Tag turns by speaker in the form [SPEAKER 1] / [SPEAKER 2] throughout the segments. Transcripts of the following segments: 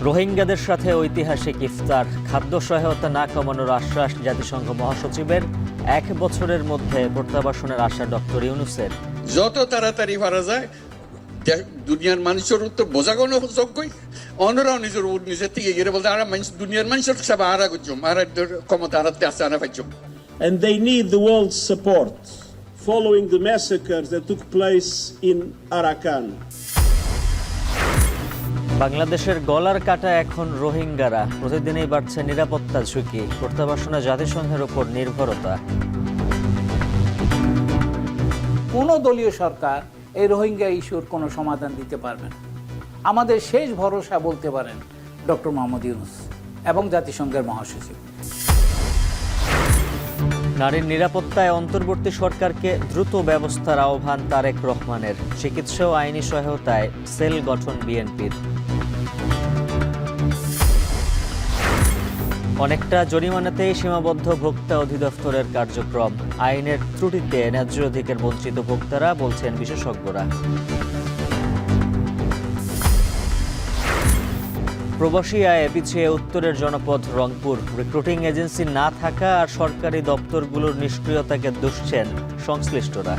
[SPEAKER 1] রোহিঙ্গাদের সাথে ঐতিহাসিক ইফতার, খাদ্য সহায়তা না কমানোর আশ্বাস জাতিসংঘ মহাসচিবের, 1 বছরের মধ্যে প্রত্যাবাসনের আশা ডক্টর ইউনূসের।
[SPEAKER 2] যত তাড়াতাড়ি পারা যায় দুনিয়ার মানুষের উত্তর বোঝাগোনো যোগ্যই অন্যরাও নিজের থেকে গিয়ে বলতে আর দুনিয়ার মানুষের সব আরা করছুম আর ক্ষমতা আরাতে আসতে আনা পাইছুম।
[SPEAKER 3] And they need the world's support following the massacres that took place in Arakan.
[SPEAKER 1] বাংলাদেশের গলার কাটা এখন রোহিঙ্গারা, প্রতিদিনই বাড়ছে নিরাপত্তা ঝুঁকি, প্রত্যাবাসনে জাতিসংঘের উপর নির্ভরতা।
[SPEAKER 4] কোন দলীয় সরকার এই রোহিঙ্গা ইস্যুর কোনো সমাধান দিতে পারবে না। আমাদের শেষ ভরসা বলতে পারেন ডক্টর মোহাম্মদ ইউনূস এবং জাতিসংঘের মহাসচিব।
[SPEAKER 1] নারীর নিরাপত্তায় অন্তর্বর্তী সরকারকে দ্রুত ব্যবস্থার আহ্বান তারেক রহমানের, চিকিৎসা ও আইনি সহায়তায় সেল গঠন বিএনপির। অনেকটা জরিমানাতেই সীমাবদ্ধ ভোক্তা অধিদপ্তরের কার্যক্রম, আইনের ত্রুটিতে ন্যায্য অধিকার বঞ্চিত ভোক্তারা, বলছেন বিশেষজ্ঞরা। প্রবাসী আয়ে পিছিয়ে উত্তরের জনপদ রংপুর, রিক্রুটিং এজেন্সি না থাকা আর সরকারি দপ্তরগুলোর নিষ্ক্রিয়তাকে দুষছেন সংশ্লিষ্টরা।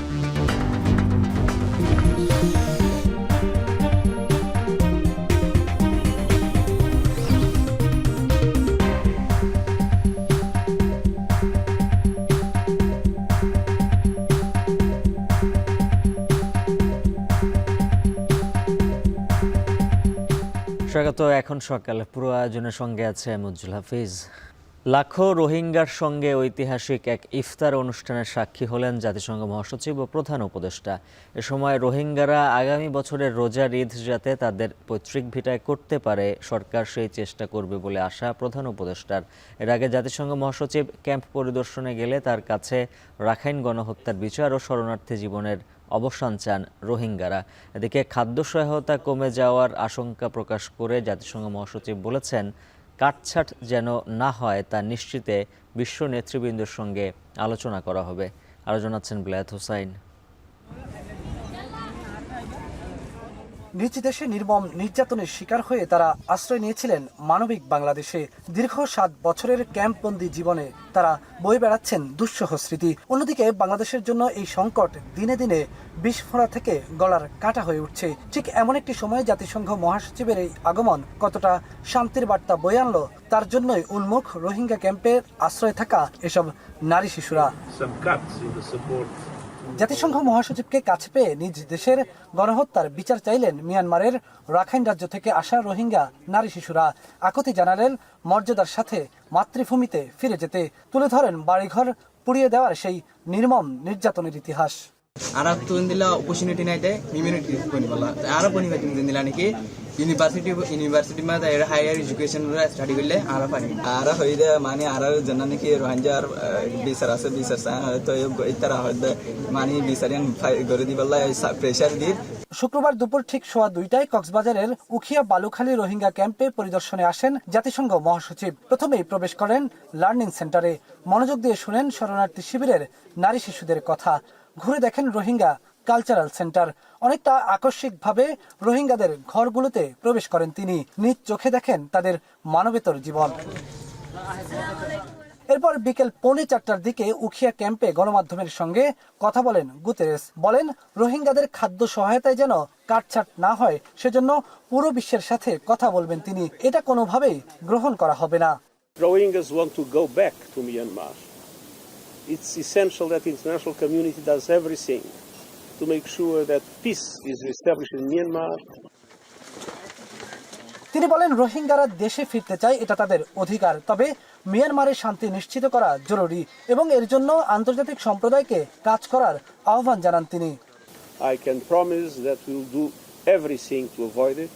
[SPEAKER 1] স্বাগত। এখন সকালে পুরো আয়োজনের সঙ্গে আছে মুজ্জুল হাফিজ। লাখো রোহিঙ্গার সঙ্গে ঐতিহাসিক এক ইফতার অনুষ্ঠানের সাক্ষী হলেন জাতিসংঘ মহাসচিব ও প্রধান উপদেষ্টা। এ সময় রোহিঙ্গারা আগামী বছরের রোজার ঈদ যাতে তাদের পৈতৃক ভিটায় করতে পারে, সরকার সেই চেষ্টা করবে বলে আশা প্রধান উপদেষ্টার। এর আগে জাতিসংঘ মহাসচিব ক্যাম্প পরিদর্শনে গেলে তার কাছে রাখাইন গণহত্যার বিচার ও শরণার্থী জীবনের অবসান চান রোহিঙ্গারা। এদিকে খাদ্য সহায়তা কমে যাওয়ার আশঙ্কা প্রকাশ করে জাতিসংঘ মহাসচিব বলেছেন, কাটছাট যেন না হয় তা নিশ্চিতে বিশ্ব নেতৃবৃন্দের সঙ্গে আলোচনা করা হবে। আরও জানাচ্ছেন বিলায়েত হোসাইন।
[SPEAKER 5] নিজ দেশে নির্মম নির্যাতনের শিকার হয়ে তারা আশ্রয় নিয়েছিলেন মানবিক বাংলাদেশে। দীর্ঘ 7 বছরের ক্যাম্পবন্দি জীবনে তারা বয়ে বেড়াচ্ছেন দুঃসহ স্মৃতি। অন্যদিকে বাংলাদেশের জন্য এই সংকট দিনে দিনে বিস্ফোরা থেকে গলার কাটা হয়ে উঠছে। ঠিক এমন একটি সময়ে জাতিসংঘ মহাসচিবের এই আগমন কতটা শান্তির বার্তা বয়ে আনলো, তার জন্যই উন্মুখ রোহিঙ্গা ক্যাম্পের আশ্রয়ে থাকা এসব নারী শিশুরা। জাতিসংঘ মহাসচিবকে কাছে পেয়ে নিজ দেশের গণহত্যার বিচার চাইলেন মিয়ানমারের রাখাইন রাজ্য থেকে আসা রোহিঙ্গা নারী শিশুরা। আকুতি জানালেন মর্যাদার সাথে মাতৃভূমিতে ফিরে যেতে। তুলে ধরেন বাড়িঘর পুড়িয়ে দেওয়ার সেই নির্মম নির্যাতনের ইতিহাস।
[SPEAKER 6] Arab tu indila opportunity na ite immunity koni bala Arab boni ba tin indila niki university ma da higher education ra study korle Arab pani ara hoide mane ara janna niki rohingya bisar ase bisar sa to itara hoide mane bisarian gori di balla pressure di।
[SPEAKER 5] শুক্রবার দুপুর ঠিক 2:15টায় কক্সবাজারের উখিয়া বালুখালী রোহিঙ্গা ক্যাম্পে পরিদর্শনে আসেন জাতিসংঘ মহাসচিব। প্রথমেই প্রবেশ করেন লার্নিং সেন্টারে, মনোযোগ দিয়ে শুনেন শরণার্থী শিবিরের নারী শিশুদের কথা। ঘুরে দেখেন রোহিঙ্গা কালচারাল সেন্টার। অনেকটা আকস্মিকভাবে রোহিঙ্গাদের ঘরগুলোতে প্রবেশ করেন তিনি। নিজ চোখে দেখেন তাদের মানবেতর জীবন। এরপর বিকেল 3:45টার দিকে উখিয়া ক্যাম্পে গণমাধ্যমের সঙ্গে কথা বলেন গুতেরেস। বলেন, রোহিঙ্গাদের খাদ্য সহায়তায় যেন কাটছাট না হয় সেজন্য পুরো বিশ্বের সাথে কথা বলবেন তিনি। এটা কোনোভাবেই গ্রহণ করা হবে না।
[SPEAKER 3] Rohingyas want to go back to Myanmar. It's essential that the international community does everything to make sure that peace is established in Myanmar.
[SPEAKER 5] তিনি বলেন, রোহিঙ্গারা দেশে ফিরতে চায়, এটা তাদের অধিকার। তবে মিয়ানমারের শান্তি নিশ্চিত করা জরুরি এবং এর জন্য আন্তর্জাতিক সম্প্রদায়কে কাজ করার আহ্বান জানান তিনি।
[SPEAKER 3] I can promise that we will do everything to avoid it,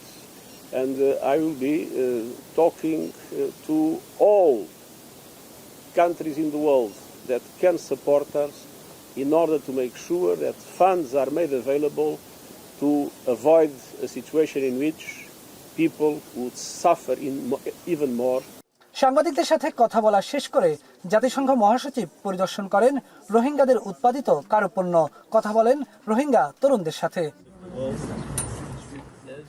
[SPEAKER 3] and I will be talking to all countries in the world that can support us in order to make sure that funds are made available to avoid a situation in which people would suffer even more.
[SPEAKER 5] সাংবাদিকদের সাথে কথা বলা শেষ করে জাতিসংঘ মহাসচিব পরিদর্শন করেন রোহিঙ্গাদের উৎপাদিত কারুপণ্য, কথা বলেন রোহিঙ্গা তরুণদের সাথে।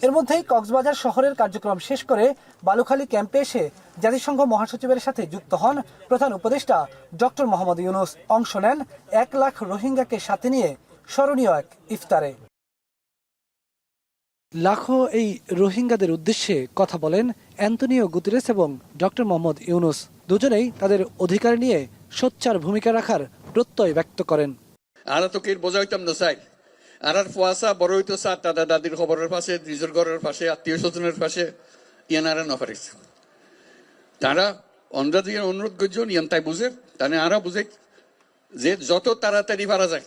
[SPEAKER 5] এর মধ্যেই কক্সবাজার শহরের কার্যক্রম শেষ করে বালুখালী ক্যাম্পে এসে জাতিসংঘ মহাসচিবের সাথে যুক্ত হন প্রধান উপদেষ্টা ডক্টর মোহাম্মদ ইউনূস। অংশ নেন 1 লাখ রোহিঙ্গাকে সাথে নিয়ে স্মরণীয় এক ইফতারে। লাখো এই রোহিঙ্গাদের উদ্দেশ্যে কথা বলেন অ্যান্তনিও গুতেরেস এবং ডক্টর মোহাম্মদ ইউনূস। দুজনেই তাদের অধিকার নিয়ে সোচ্চার ভূমিকা রাখার প্রত্যয় ব্যক্ত করেন।
[SPEAKER 2] আর তো কে বোঝা হইতাম না চাই, আর ফুয়াশা বড় হইতো চা দাদা দাদির খবরের পাশে, নিজের ঘরের পাশে, আত্মীয় স্বজনের পাশে ইয়ানারা নফারিস। তারা অন্ধা দিয়ে অনুরোধ করছেন ইয়ান তাই বুঝে, তাহলে আরা বুঝে যে যত তাড়াতাড়ি পারা যায়,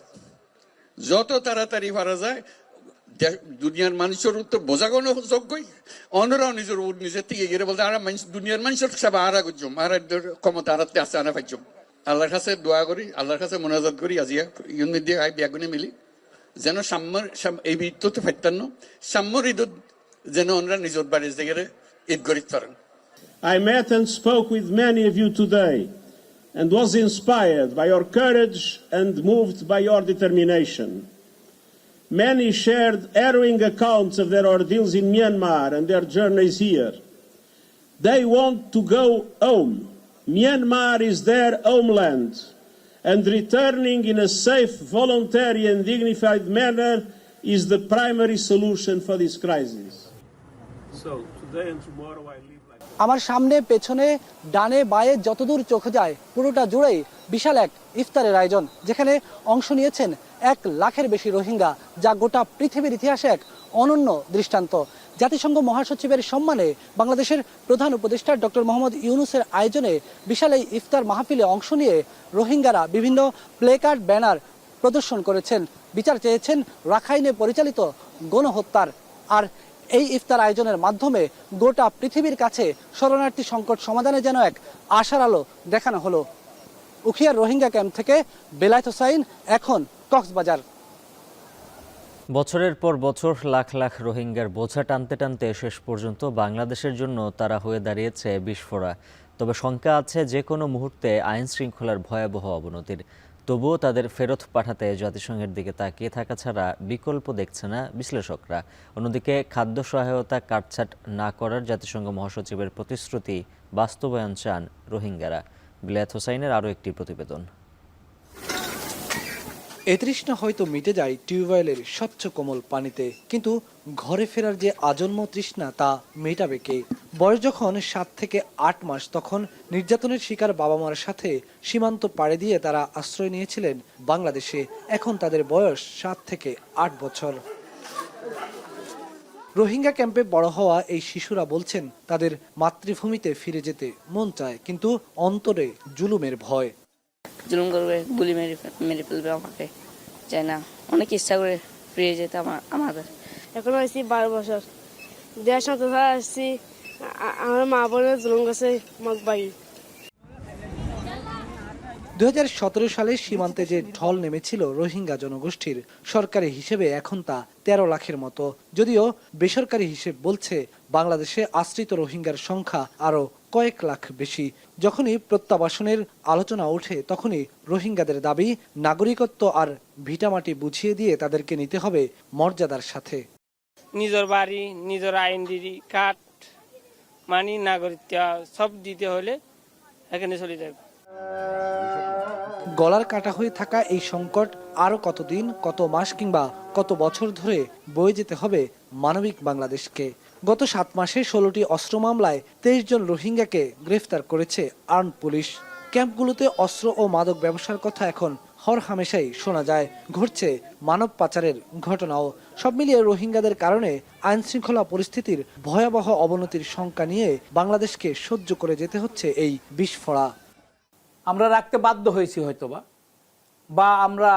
[SPEAKER 2] যত তাড়াতাড়ি পারা যায় দুনিয়ার মানুষের তো বোঝাগোনো যোগ্যই অন্যরাও নিজের থেকে গিয়ে বলতে আর দুনিয়ার মানুষের সব আরা করছম, আর ক্ষমতা আরাতে আছে আনা পাইছম। আল্লাহর কাছে দোয়া করি, আল্লাহর কাছে মোনাজাত করি আজিয়া ইউন দিয়ে আই ব্যাগুনে মিলি যেন সাম্যর এই ঈদ ফাইতান্ন সাম্যর ঈদ যেন ওনারা নিজের বাড়ির জায়গায় ঈদ করিতে পারেন।
[SPEAKER 7] I met and spoke with many of you today and was inspired by your courage and moved by your determination. Many shared harrowing accounts of their ordeals in Myanmar and their journeys here. They want to go home. Myanmar is their homeland, and returning in a safe, voluntary and dignified manner is the primary solution for this crisis.
[SPEAKER 3] So today and tomorrow I live like...
[SPEAKER 5] আমার সামনে, পেছনে, ডানে বায়ে যতদূর চোখে যায় পুরোটা জুড়েই বিশাল এক ইফতারের আয়োজন, যেখানে অংশ নিয়েছেন 1 লাখের বেশি রোহিঙ্গা, যা গোটা পৃথিবীর ইতিহাসে এক অনন্য দৃষ্টান্ত। জাতিসংঘ মহাসচিবের সম্মানে বাংলাদেশের প্রধান উপদেষ্টা ডক্টর মোহাম্মদ ইউনূসের আয়োজনে বিশাল এই ইফতার মাহফিলে অংশ নিয়ে রোহিঙ্গারা বিভিন্ন প্লেকার্ড, ব্যানার প্রদর্শন করেছেন, বিচার চেয়েছেন রাখাইনে পরিচালিত গণহত্যার। আর এই ইফতার আয়োজনের মাধ্যমে গোটা পৃথিবীর কাছে শরণার্থী সংকট সমাধানে যেন এক আশার আলো দেখানো হলো। উখিয়ার রোহিঙ্গা ক্যাম্প থেকে বেলায়েত হোসাইন, এখন কক্সবাজার।
[SPEAKER 1] বছরের পর বছর লাখ লাখ রোহিঙ্গার বোঝা টানতে টানতে শেষ পর্যন্ত বাংলাদেশের জন্য তারা হয়ে দাঁড়িয়েছে বিস্ফোরা। তবে শঙ্কা আছে যে কোনো মুহূর্তে আইন শৃঙ্খলার ভয়াবহ অবনতির। তবুও তাদের ফেরত পাঠাতে জাতিসংঘের দিকে তাকিয়ে থাকা ছাড়া বিকল্প দেখছে না বিশ্লেষকরা। অন্যদিকে খাদ্য সহায়তা কাটছাট না করার জাতিসংঘ মহাসচিবের প্রতিশ্রুতি বাস্তবায়ন চান রোহিঙ্গারা। বেলায়েত হোসাইনের আরও একটি প্রতিবেদন।
[SPEAKER 5] এ তৃষ্ণা হয়তো মিটে যায় টিউবওয়েলের স্বচ্ছ কোমল পানিতে, কিন্তু ঘরে ফেরার যে আজন্ম তৃষ্ণা তা মেটাবে কে? বয়স যখন 7 থেকে 8 মাস, তখন নির্যাতনের শিকার বাবা মার সাথে সীমান্ত পাড়ি দিয়ে তারা আশ্রয় নিয়েছিলেন বাংলাদেশে। এখন তাদের বয়স 7 থেকে 8 বছর। রোহিঙ্গা ক্যাম্পে বড় হওয়া এই শিশুরা বলছেন তাদের মাতৃভূমিতে ফিরে যেতে মন চায়, কিন্তু অন্তরে জুলুমের ভয়।
[SPEAKER 8] জুলুম করবে, গুলি মেরে ফেলবে আমাকে, চাই না। অনেক ইচ্ছা করে ফিরে যেতে আমাদের।
[SPEAKER 9] এখন আসছি 12 বছর, দেড় সপ্তাহ আসছি। আমার মা বোনে জুলুম গেছে মগবাই।
[SPEAKER 5] 2017 সালে সীমান্তে যে ঢল নেমেছিল রোহিঙ্গা জনগোষ্ঠীর, সরকারি হিসেবে এখন তা 13 লাখের মতো। যদিও বেসরকারি হিসেব বলছে বাংলাদেশে আশ্রিত রোহিঙ্গার সংখ্যা আরও কয়েক লাখ বেশি। যখনই প্রত্যাবাসনের আলোচনা ওঠে, তখনই রোহিঙ্গাদের দাবি নাগরিকত্ব আর ভিটামাটি বুঝিয়ে দিয়ে তাদেরকে নিতে হবে মর্যাদার সাথে।
[SPEAKER 9] নিজের বাড়ি, নিজের আইডেন্টি কার্ড, মানি, নাগরিকত্ব সব দিতে হলে এখানে চলে যাবে।
[SPEAKER 5] গলার কাটা হয়ে থাকা এই সংকট আরো কতদিন, কত মাস কিংবা কত বছর ধরে বয়ে যেতে হবে মানবিক বাংলাদেশকে। গত 7 মাসে 16টি অস্ত্র মামলায় 23 জন রোহিঙ্গাকে গ্রেফতার করেছে আর্ম পুলিশ। ক্যাম্পগুলোতে অস্ত্র ও মাদক ব্যবসার কথা এখন হরহামেশাই শোনা যায়। ঘটছে মানব পাচারের ঘটনাও। সব মিলিয়ে রোহিঙ্গাদের কারণে আইন শৃঙ্খলা পরিস্থিতির ভয়াবহ অবনতির শঙ্কা নিয়ে বাংলাদেশকে সহ্য করে যেতে হচ্ছে এই বিস্ফোরা।
[SPEAKER 4] আমরা রাখতে বাধ্য হয়েছি হয়তোবা, বা আমরা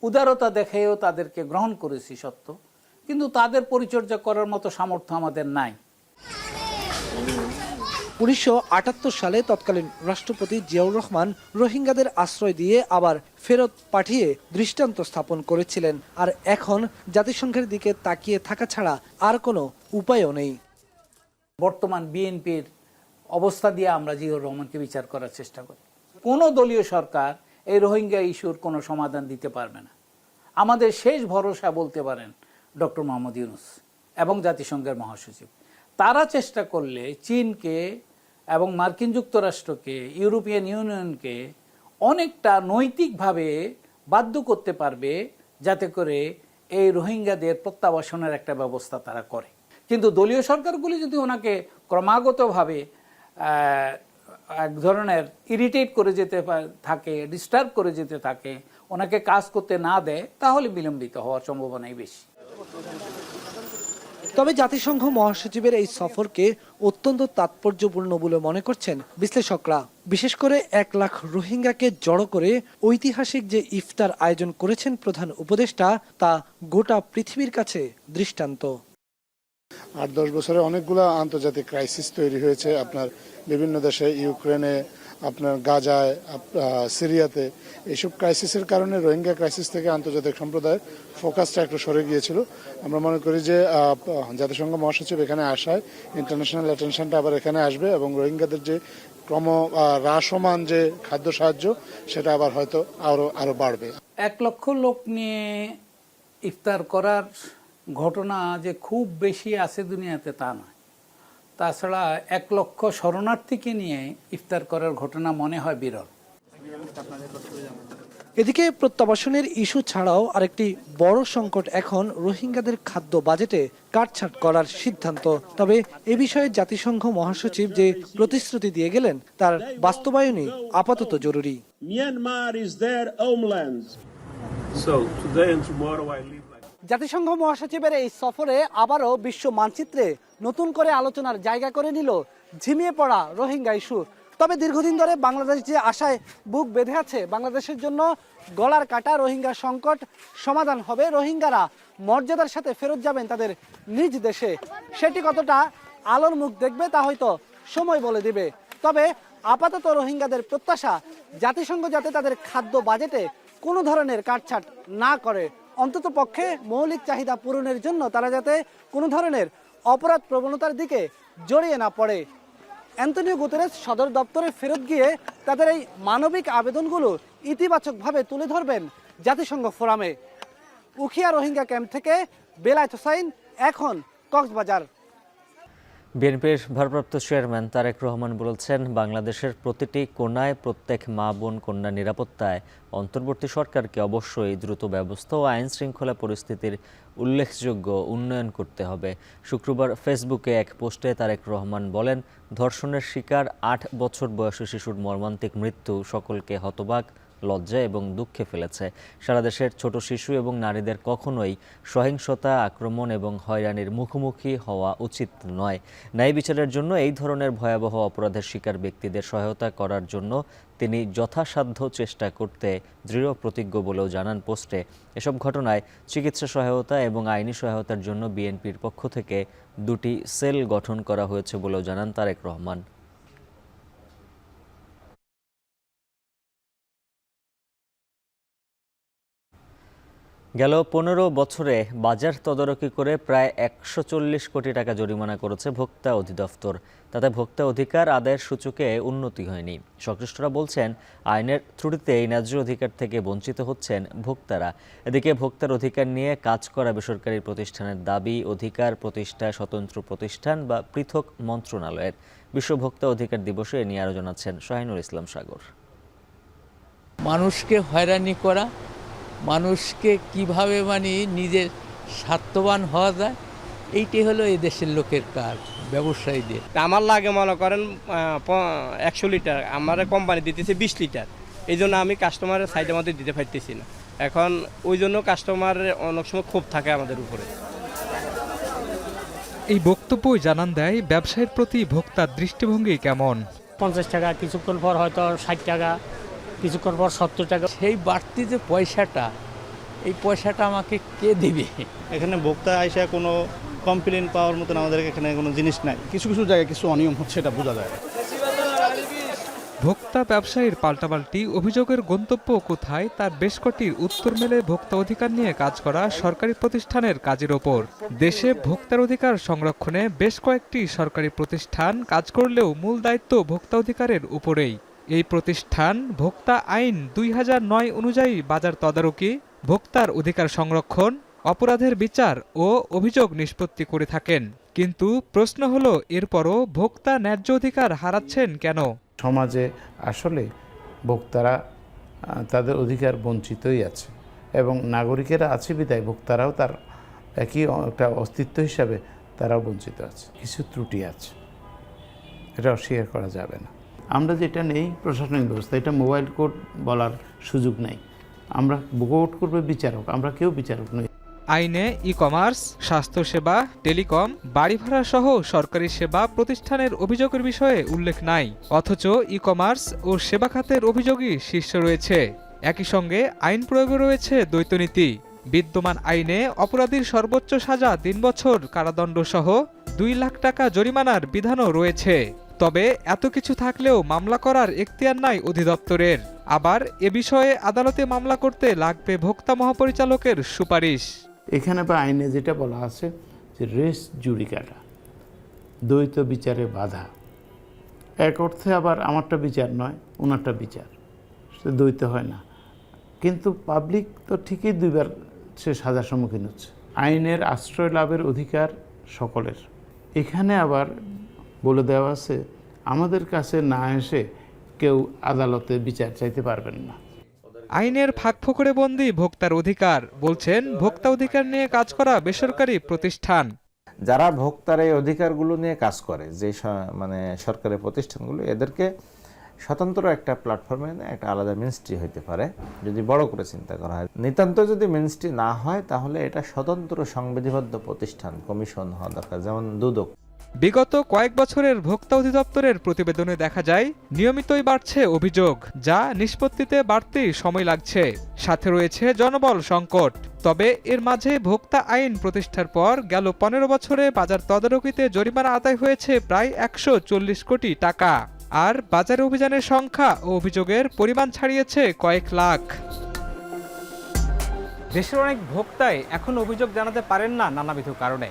[SPEAKER 4] উদারতা দেখেও তাদেরকে গ্রহণ করেছি সত্য, কিন্তু তাদের পরিচর্যা করার মতো সামর্থ্য আমাদের নাই।
[SPEAKER 5] 1978 সালে তৎকালীন রাষ্ট্রপতি জিয়াউর রহমান রোহিঙ্গাদের আশ্রয় দিয়ে আবার ফেরত পাঠিয়ে দৃষ্টান্ত স্থাপন করেছিলেন। আর এখন জাতিসংঘের দিকে তাকিয়ে থাকা ছাড়া আর কোনো উপায়ও নেই।
[SPEAKER 4] বর্তমান বিএনপির অবস্থা দিয়ে আমরা জিয়াউর রহমানকে বিচার করার চেষ্টা করি। কোনো দলীয় সরকার এই রোহিঙ্গা ইস্যুর কোনো সমাধান দিতে পারবে না। আমাদের শেষ ভরসা বলতে পারেন ডক্টর মোহাম্মদ ইউনূস এবং জাতিসংঘের মহাসচিব। তারা চেষ্টা করলে চীনকে এবং মার্কিন যুক্তরাষ্ট্রকে, ইউরোপিয়ান ইউনিয়নকে অনেকটা নৈতিকভাবে বাধ্য করতে পারবে যাতে করে এই রোহিঙ্গাদের প্রত্যাবাসনের একটা ব্যবস্থা তারা করে। কিন্তু দলীয় সরকারগুলি যদি ওনাকে ক্রমাগতভাবে এক ধরনের ইরিটেট করে যেতে থাকে, ডিস্টার্ব করে যেতে থাকে, ওনাকে কাজ করতে না দেয়, তাহলে বিলম্বিত হওয়ার সম্ভাবনাই বেশি।
[SPEAKER 5] তবে জাতিসংঘ মহাসচিবের এই সফরকে অত্যন্ত তাৎপর্যপূর্ণ বলে মনে করছেন বিশ্লেষকরা। বিশেষ করে 1 লাখ রোহিঙ্গাকে জড়ো করে ঐতিহাসিক যে ইফতার আয়োজন করেছেন প্রধান উপদেষ্টা, তা গোটা পৃথিবীর কাছে দৃষ্টান্ত।
[SPEAKER 10] 8-10 বছরে অনেকগুলো আন্তর্জাতিক ক্রাইসিস তৈরি হয়েছে আপনার বিভিন্ন দেশে, ইউক্রেনে, আপনার গাজায়, সিরিয়াতে। এইসব ক্রাইসিসের কারণে রোহিঙ্গা ক্রাইসিস থেকে আন্তর্জাতিক সম্প্রদায়ের ফোকাসটা একটু সরে গিয়েছিল। আমরা মনে করি যে জাতিসংঘ মহাসচিব এখানে আসায় ইন্টারন্যাশনাল অ্যাটেনশনটা আবার এখানে আসবে এবং রোহিঙ্গাদের যে হ্রাসমান যে খাদ্য সাহায্য সেটা আবার হয়তো আরো বাড়বে।
[SPEAKER 4] 1 লক্ষ লোক নিয়ে ইফতার করার ঘটনা যে খুব বেশি আছে দুনিয়াতে তা নয়। তাছাড়া 1 লক্ষ শরণার্থীকে নিয়ে ইফতার করার ঘটনা মনে হয় বিরল।
[SPEAKER 5] এদিকে প্রত্যাবাসনের ইস্যু ছাড়াও আরেকটি বড় সংকট এখন রোহিঙ্গাদের খাদ্য বাজেটে কাটছাঁট করার সিদ্ধান্ত। তবে এ বিষয়ে জাতিসংঘ মহাসচিব যে প্রতিশ্রুতি দিয়ে গেলেন তার বাস্তবায়নই আপাতত জরুরি।
[SPEAKER 7] Myanmar is their homeland. So today and tomorrow I live like
[SPEAKER 5] জাতিসংঘ মহাসচিবের এই সফরে আবারও বিশ্ব মানচিত্রে নতুন করে আলোচনার জায়গা করে নিল ঝিমিয়ে পড়া রোহিঙ্গা ইস্যু। তবে দীর্ঘদিন ধরে বাংলাদেশ যে আশায় বুক বেঁধে আছে, বাংলাদেশের জন্য গলার কাটা রোহিঙ্গা সংকট সমাধান হবে, রোহিঙ্গারা মর্যাদার সাথে ফেরত যাবেন তাদের নিজ দেশে, সেটি কতটা আলোর মুখ দেখবে তা হয়তো সময় বলে দিবে। তবে আপাতত রোহিঙ্গাদের প্রত্যাশা জাতিসংঘ যাতে তাদের খাদ্য বাজেটে কোনো ধরনের কাটছাট না করে, অন্তত পক্ষে মৌলিক চাহিদা পূরণের জন্য তারা যাতে কোনো ধরনের অপরাধ প্রবণতার দিকে জড়িয়ে না পড়ে। অ্যান্তনিও গুতেরেস সদর দপ্তরে ফেরত গিয়ে তাদের এই মানবিক আবেদনগুলো ইতিবাচকভাবে তুলে ধরবেন জাতিসংঘ ফোরামে। উখিয়া রোহিঙ্গা ক্যাম্প থেকে বেলায়েত হোসাইন, এখন কক্সবাজার।
[SPEAKER 1] বিএনপির ভারপ্রাপ্ত চেয়ারম্যান তারেক রহমান বলেছেন, বাংলাদেশের প্রতিটি কোণায় প্রত্যেক মা বোন কন্যা নিরাপত্তায় অন্তর্বর্তী সরকারকে অবশ্যই দ্রুত ব্যবস্থা ও আইন শৃঙ্খলা পরিস্থিতির উল্লেখযোগ্য উন্নয়ন করতে হবে। শুক্রবার ফেসবুকে এক পোস্টে তারেক রহমান বলেন, ধর্ষণের শিকার 8 বছর বয়সী শিশুর মর্মান্তিক মৃত্যু সকলকে হতবাক, লজ্জা এবং দুঃখে ফেলেছে। সারা দেশের ছোট শিশু এবং নারীদের কখনোই সহিংসতা, আক্রমণ এবং হয়রানির মুখোমুখি হওয়া উচিত নয়। ন্যায় বিচারের জন্য এই ধরনের ভয়াবহ অপরাধের শিকার ব্যক্তিদের সহায়তা করার জন্য তিনি যথাসাধ্য চেষ্টা করতে দৃঢ় প্রতিজ্ঞ বলেও জানান পোস্টে। এসব ঘটনায় চিকিৎসা সহায়তা এবং আইনি সহায়তার জন্য বিএনপির পক্ষ থেকে 2টি সেল গঠন করা হয়েছে বলেও জানান তারেক রহমান। গেল 15 বছরে বাজার তদারকি করে প্রায় 140 কোটি টাকা জরিমানা করেছে ভোক্তা অধিদপ্তর। তাতে ভোক্তা অধিকার আদায়ের সূচকে উন্নতি হয়নি। সংশ্লিষ্টরা বলছেন, আইনের ত্রুটিতে এই ন্যায্য অধিকার থেকে বঞ্চিত হচ্ছেন ভোক্তারা। এদিকে ভোক্তার অধিকার নিয়ে কাজ করা বেসরকারি প্রতিষ্ঠানের দাবি অধিকার প্রতিষ্ঠায় স্বতন্ত্র প্রতিষ্ঠান বা পৃথক মন্ত্রণালয়ের। বিশ্ব ভোক্তা অধিকার দিবসে এ নিয়ে আরও জানাচ্ছেন শাহিনুল ইসলাম সাগর।
[SPEAKER 11] মানুষকে হয়রানি করা, মানুষকে কিভাবে নিজের স্বার্থবান হওয়া যায়, এইটাই হলো এই দেশের লোকের কাজ, ব্যবসায়ীদের।
[SPEAKER 9] আমার লাগে মনে করেন 100 লিটার, আমার কোম্পানি দিতেছে 20 লিটার, এই জন্য আমি কাস্টমারের সাইডের মধ্যে দিতে পারতেছি না। এখন ওই জন্য কাস্টমারের অনেক সময় ক্ষোভ থাকে আমাদের উপরে।
[SPEAKER 12] এই বক্তব্যই জানান দেয় ব্যবসায়ের প্রতি ভোক্তার দৃষ্টিভঙ্গি কেমন।
[SPEAKER 9] 50 টাকা, কিছুক্ষণ পর হয়তো 60 টাকা, কিছুক্ষণ পর 70 টাকা।
[SPEAKER 11] সেই বাড়তি যে পয়সাটা, এই পয়সাটা আমাকে কে দিবে?
[SPEAKER 13] এখানে ভোক্তা আইসা কোনো কমপ্লেন পাওয়ার মতন আমাদের এখানে কোনো জিনিস নাই। কিছু কিছু জায়গায় কিছু অনিয়ম হচ্ছে, এটা বোঝা যায়।
[SPEAKER 12] ভোক্তা ব্যবসায়ীর পাল্টাপাল্টি অভিযোগের গন্তব্য কোথায় তার বেশ কটি উত্তর মেলে ভোক্তা অধিকার নিয়ে কাজ করা সরকারি প্রতিষ্ঠানের কাজের ওপর। দেশে ভোক্তার অধিকার সংরক্ষণে বেশ কয়েকটি সরকারি প্রতিষ্ঠান কাজ করলেও মূল দায়িত্ব ভোক্তা অধিকারের উপরেই। এই প্রতিষ্ঠান ভোক্তা আইন 2009 অনুযায়ী বাজার তদারকি, ভোক্তার অধিকার সংরক্ষণ, অপরাধের বিচার ও অভিযোগ নিষ্পত্তি করে থাকেন। কিন্তু প্রশ্ন হলো এরপরও ভোক্তা ন্যায্য অধিকার হারাচ্ছেন কেন?
[SPEAKER 14] সমাজে আসলে ভোক্তারা তাদের অধিকার বঞ্চিতই আছে এবং নাগরিকেরা আছে বিধায় ভোক্তারাও তার একই একটা অস্তিত্ব হিসাবে তারাও বঞ্চিত আছে। কিছু ত্রুটি আছে, এটা অস্বীকার করা যাবে না। আমরা যেটা নেই প্রশাসনিক ব্যবস্থা, এটা মোবাইল কোর্ট বলার সুযোগ নেই। আমরা কোর্ট করবে বিচারক, আমরা কেউ বিচারক নই।
[SPEAKER 12] আইনে ই-কমার্স, স্বাস্থ্যসেবা, টেলিকম, বাড়ি ভাড়া সহ সরকারি সেবা প্রতিষ্ঠানের অভিযোগের বিষয়ে উল্লেখ নাই, অথচ ই-কমার্স ও সেবা খাতের অভিযোগই শীর্ষে রয়েছে। একই সঙ্গে আইন প্রয়োগে রয়েছে দ্বৈতনীতি। বিদ্যমান আইনে অপরাধীর সর্বোচ্চ সাজা 3 বছর কারাদণ্ড সহ 2 লাখ টাকা জরিমানার বিধানও রয়েছে। তবে এত কিছু থাকলেও মামলা করার এখতিয়ার নাই অধিদপ্তরের। আবার এ বিষয়ে আদালতে মামলা করতে লাগবে ভোক্তা মহাপরিচালকের সুপারিশ।
[SPEAKER 14] এখানে বা আইনে যেটা বলা আছে যে রেস জুডিকাটা, দ্বৈত বিচারে বাধা। এক অর্থে আবার আমারটা বিচার নয়, ওনারটা বিচার, সে দ্বৈত হয় না। কিন্তু পাবলিক তো ঠিকই দুইবার সে সাজার সম্মুখীন হচ্ছে। আইনের আশ্রয় লাভের অধিকার সকলের। এখানে আবার বলে দেওয়া আছে আমাদের কাছে না এসে কেউ আদালতে বিচার চাইতে পারবেন না।
[SPEAKER 12] আইনের ফাঁকফোকরে বন্দী ভোক্তার অধিকার, বলছেন ভোক্তা অধিকার নিয়ে কাজ করা বেসরকারি প্রতিষ্ঠান।
[SPEAKER 15] যারা ভোক্তার এই অধিকারগুলো নিয়ে কাজ করে, যে সরকারি প্রতিষ্ঠানগুলো, এদেরকে স্বতন্ত্র একটা প্ল্যাটফর্মে একটা আলাদা মিনিস্ট্রি হইতে পারে যদি বড় করে চিন্তা করা হয়। নিতান্ত যদি মিনিস্ট্রি না হয় তাহলে এটা স্বতন্ত্র সংবিধিবদ্ধ প্রতিষ্ঠান, কমিশন হওয়া দরকার, যেমন দুদক।
[SPEAKER 12] বিগত কয়েক বছরের ভোক্তা অধিদপ্তরের প্রতিবেদনে দেখা যায় নিয়মিতই বাড়ছে অভিযোগ, যা নিষ্পত্তিতে বাড়তি সময় লাগছে। সাথে রয়েছে জনবল সংকট। তবে এর মাঝে ভোক্তা আইন প্রতিষ্ঠার পর গেল 15 বছরে বাজার তদারকিতে জরিমানা আদায় হয়েছে প্রায় 140 কোটি টাকা। আর বাজারে অভিযানের সংখ্যা ও অভিযোগের পরিমাণ ছাড়িয়েছে কয়েক লাখ। দেশের অনেক ভোক্তাই এখন অভিযোগ জানাতে পারেন না নানাবিধ কারণে।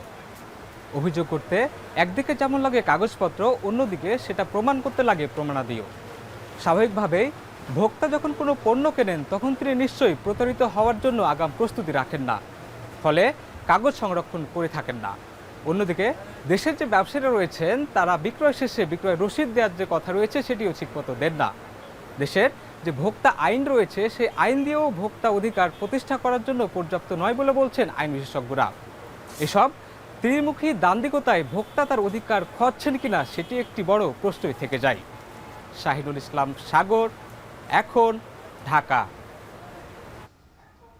[SPEAKER 12] অভিযোগ করতে একদিকে যেমন লাগে কাগজপত্র, অন্যদিকে সেটা প্রমাণ করতে লাগে প্রমাণাদিও। স্বাভাবিকভাবেই ভোক্তা যখন কোনো পণ্য কেনেন তখন তিনি নিশ্চয়ই প্রতারিত হওয়ার জন্য আগাম প্রস্তুতি রাখেন না, ফলে কাগজ সংরক্ষণ করে থাকেন না। অন্যদিকে দেশের যে ব্যবসায়ীরা রয়েছেন তারা বিক্রয় শেষে বিক্রয় রসিদ দেওয়ার যে কথা রয়েছে সেটিও ঠিকমতো দেন না। দেশের যে ভোক্তা আইন রয়েছে সেই আইন দিয়েও ভোক্তা অধিকার প্রতিষ্ঠা করার জন্য পর্যাপ্ত নয় বলে বলছেন আইন বিশেষজ্ঞরা। এসব ত্রিমুখী দান্দিকতায় ভোক্তা তার অধিকার খোয়াচ্ছেন কিনা সেটি একটি বড় প্রশ্নই থেকে যায়। শাহিনুল ইসলাম সাগর, এখন, ঢাকা।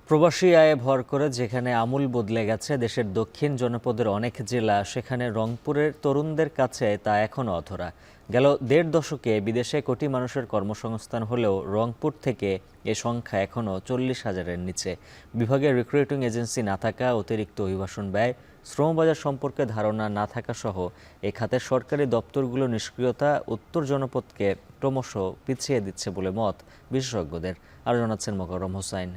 [SPEAKER 1] প্রবাসী আয়ে ভর করে যেখানে আমূল বদলে গেছে দেশের দক্ষিণ জনপদের অনেক জেলা, সেখানে রংপুরের তরুণদের কাছে তা এখনও অধরা। গেল 1.5 দশকে বিদেশে কোটি মানুষের কর্মসংস্থান হলেও রংপুর থেকে এ সংখ্যা এখনও 40,000-এর নিচে। বিভাগের রিক্রুটিং এজেন্সি না থাকা, অতিরিক্ত অভিবাসন ব্যয়, শ্রমবাজার সম্পর্কে ধারণা না থাকা সহ এ খাতের সরকারি দপ্তরগুলো নিষ্ক্রিয়তা উত্তর জনপদকে ক্রমশ পিছিয়ে দিচ্ছে বলে মত বিশেষজ্ঞদের। আরও জানাচ্ছেন মোকাররম হোসাইন।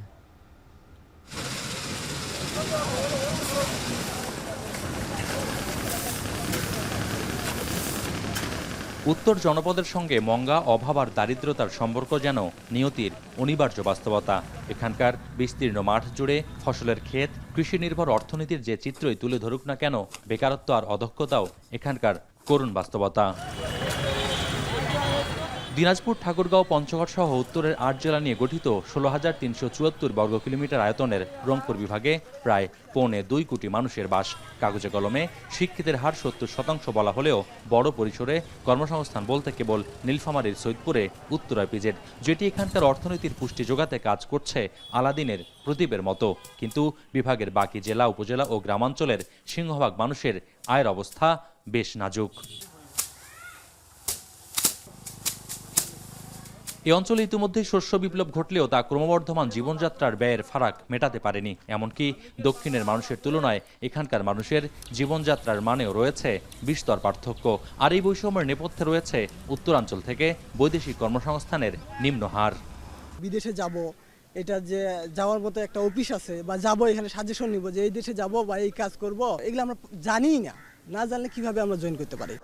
[SPEAKER 16] উত্তর জনপদের সঙ্গে মঙ্গা, অভাব আর দারিদ্রতার সম্পর্ক যেন নিয়তির অনিবার্য বাস্তবতা। এখানকার বিস্তীর্ণ মাঠ জুড়ে ফসলের ক্ষেত, কৃষি নির্ভর অর্থনীতির যে চিত্রই তুলে ধরুক না কেন, বেকারত্ব আর অদক্ষতাও এখানকার করুণ বাস্তবতা। দিনাজপুর, ঠাকুরগাঁও, পঞ্চগড় সহ উত্তরের 8 জেলা নিয়ে গঠিত 16,374 বর্গ কিলোমিটার আয়তনের রংপুর বিভাগে প্রায় 1.25 কোটি মানুষের বাস। কাগজে কলমে শিক্ষিতের হার 70% বলা হলেও বড় পরিসরে কর্মসংস্থান বলতে কেবল নীলফামারীর সৈয়দপুরে উত্তরা পিজেড, যেটি এখানকার অর্থনীতির পুষ্টি যোগাতে কাজ করছে আলাদিনের প্রদীপের মতো। কিন্তু বিভাগের বাকি জেলা, উপজেলা ও গ্রামাঞ্চলের সিংহভাগ মানুষের আয়ের অবস্থা বেশ নাজুক। এই অঞ্চলে ইতিমধ্যেই শস্য বিপ্লব ঘটলেও তা ক্রমবর্ধমান জীবনযাত্রার ব্যয়ের ফারাক মেটাতে পারেনি। এমনকি দক্ষিণের মানুষের তুলনায় এখানকার মানুষের জীবনযাত্রার মানেও রয়েছে বিস্তর পার্থক্য। আর এই বৈষম্যের নেপথ্যে রয়েছে উত্তরাঞ্চল থেকে বৈদেশিক কর্মসংস্থানের নিম্ন হার।
[SPEAKER 17] বিদেশে যাব, এটা যে যাওয়ার মতো একটা অফিস আছে বা যাব এখানে সাজেশন নিব যে এই দেশে যাব বা এই কাজ করব, এগুলো আমরা জানিই না। না জানলে কিভাবে আমরা জয়েন করতে পারি?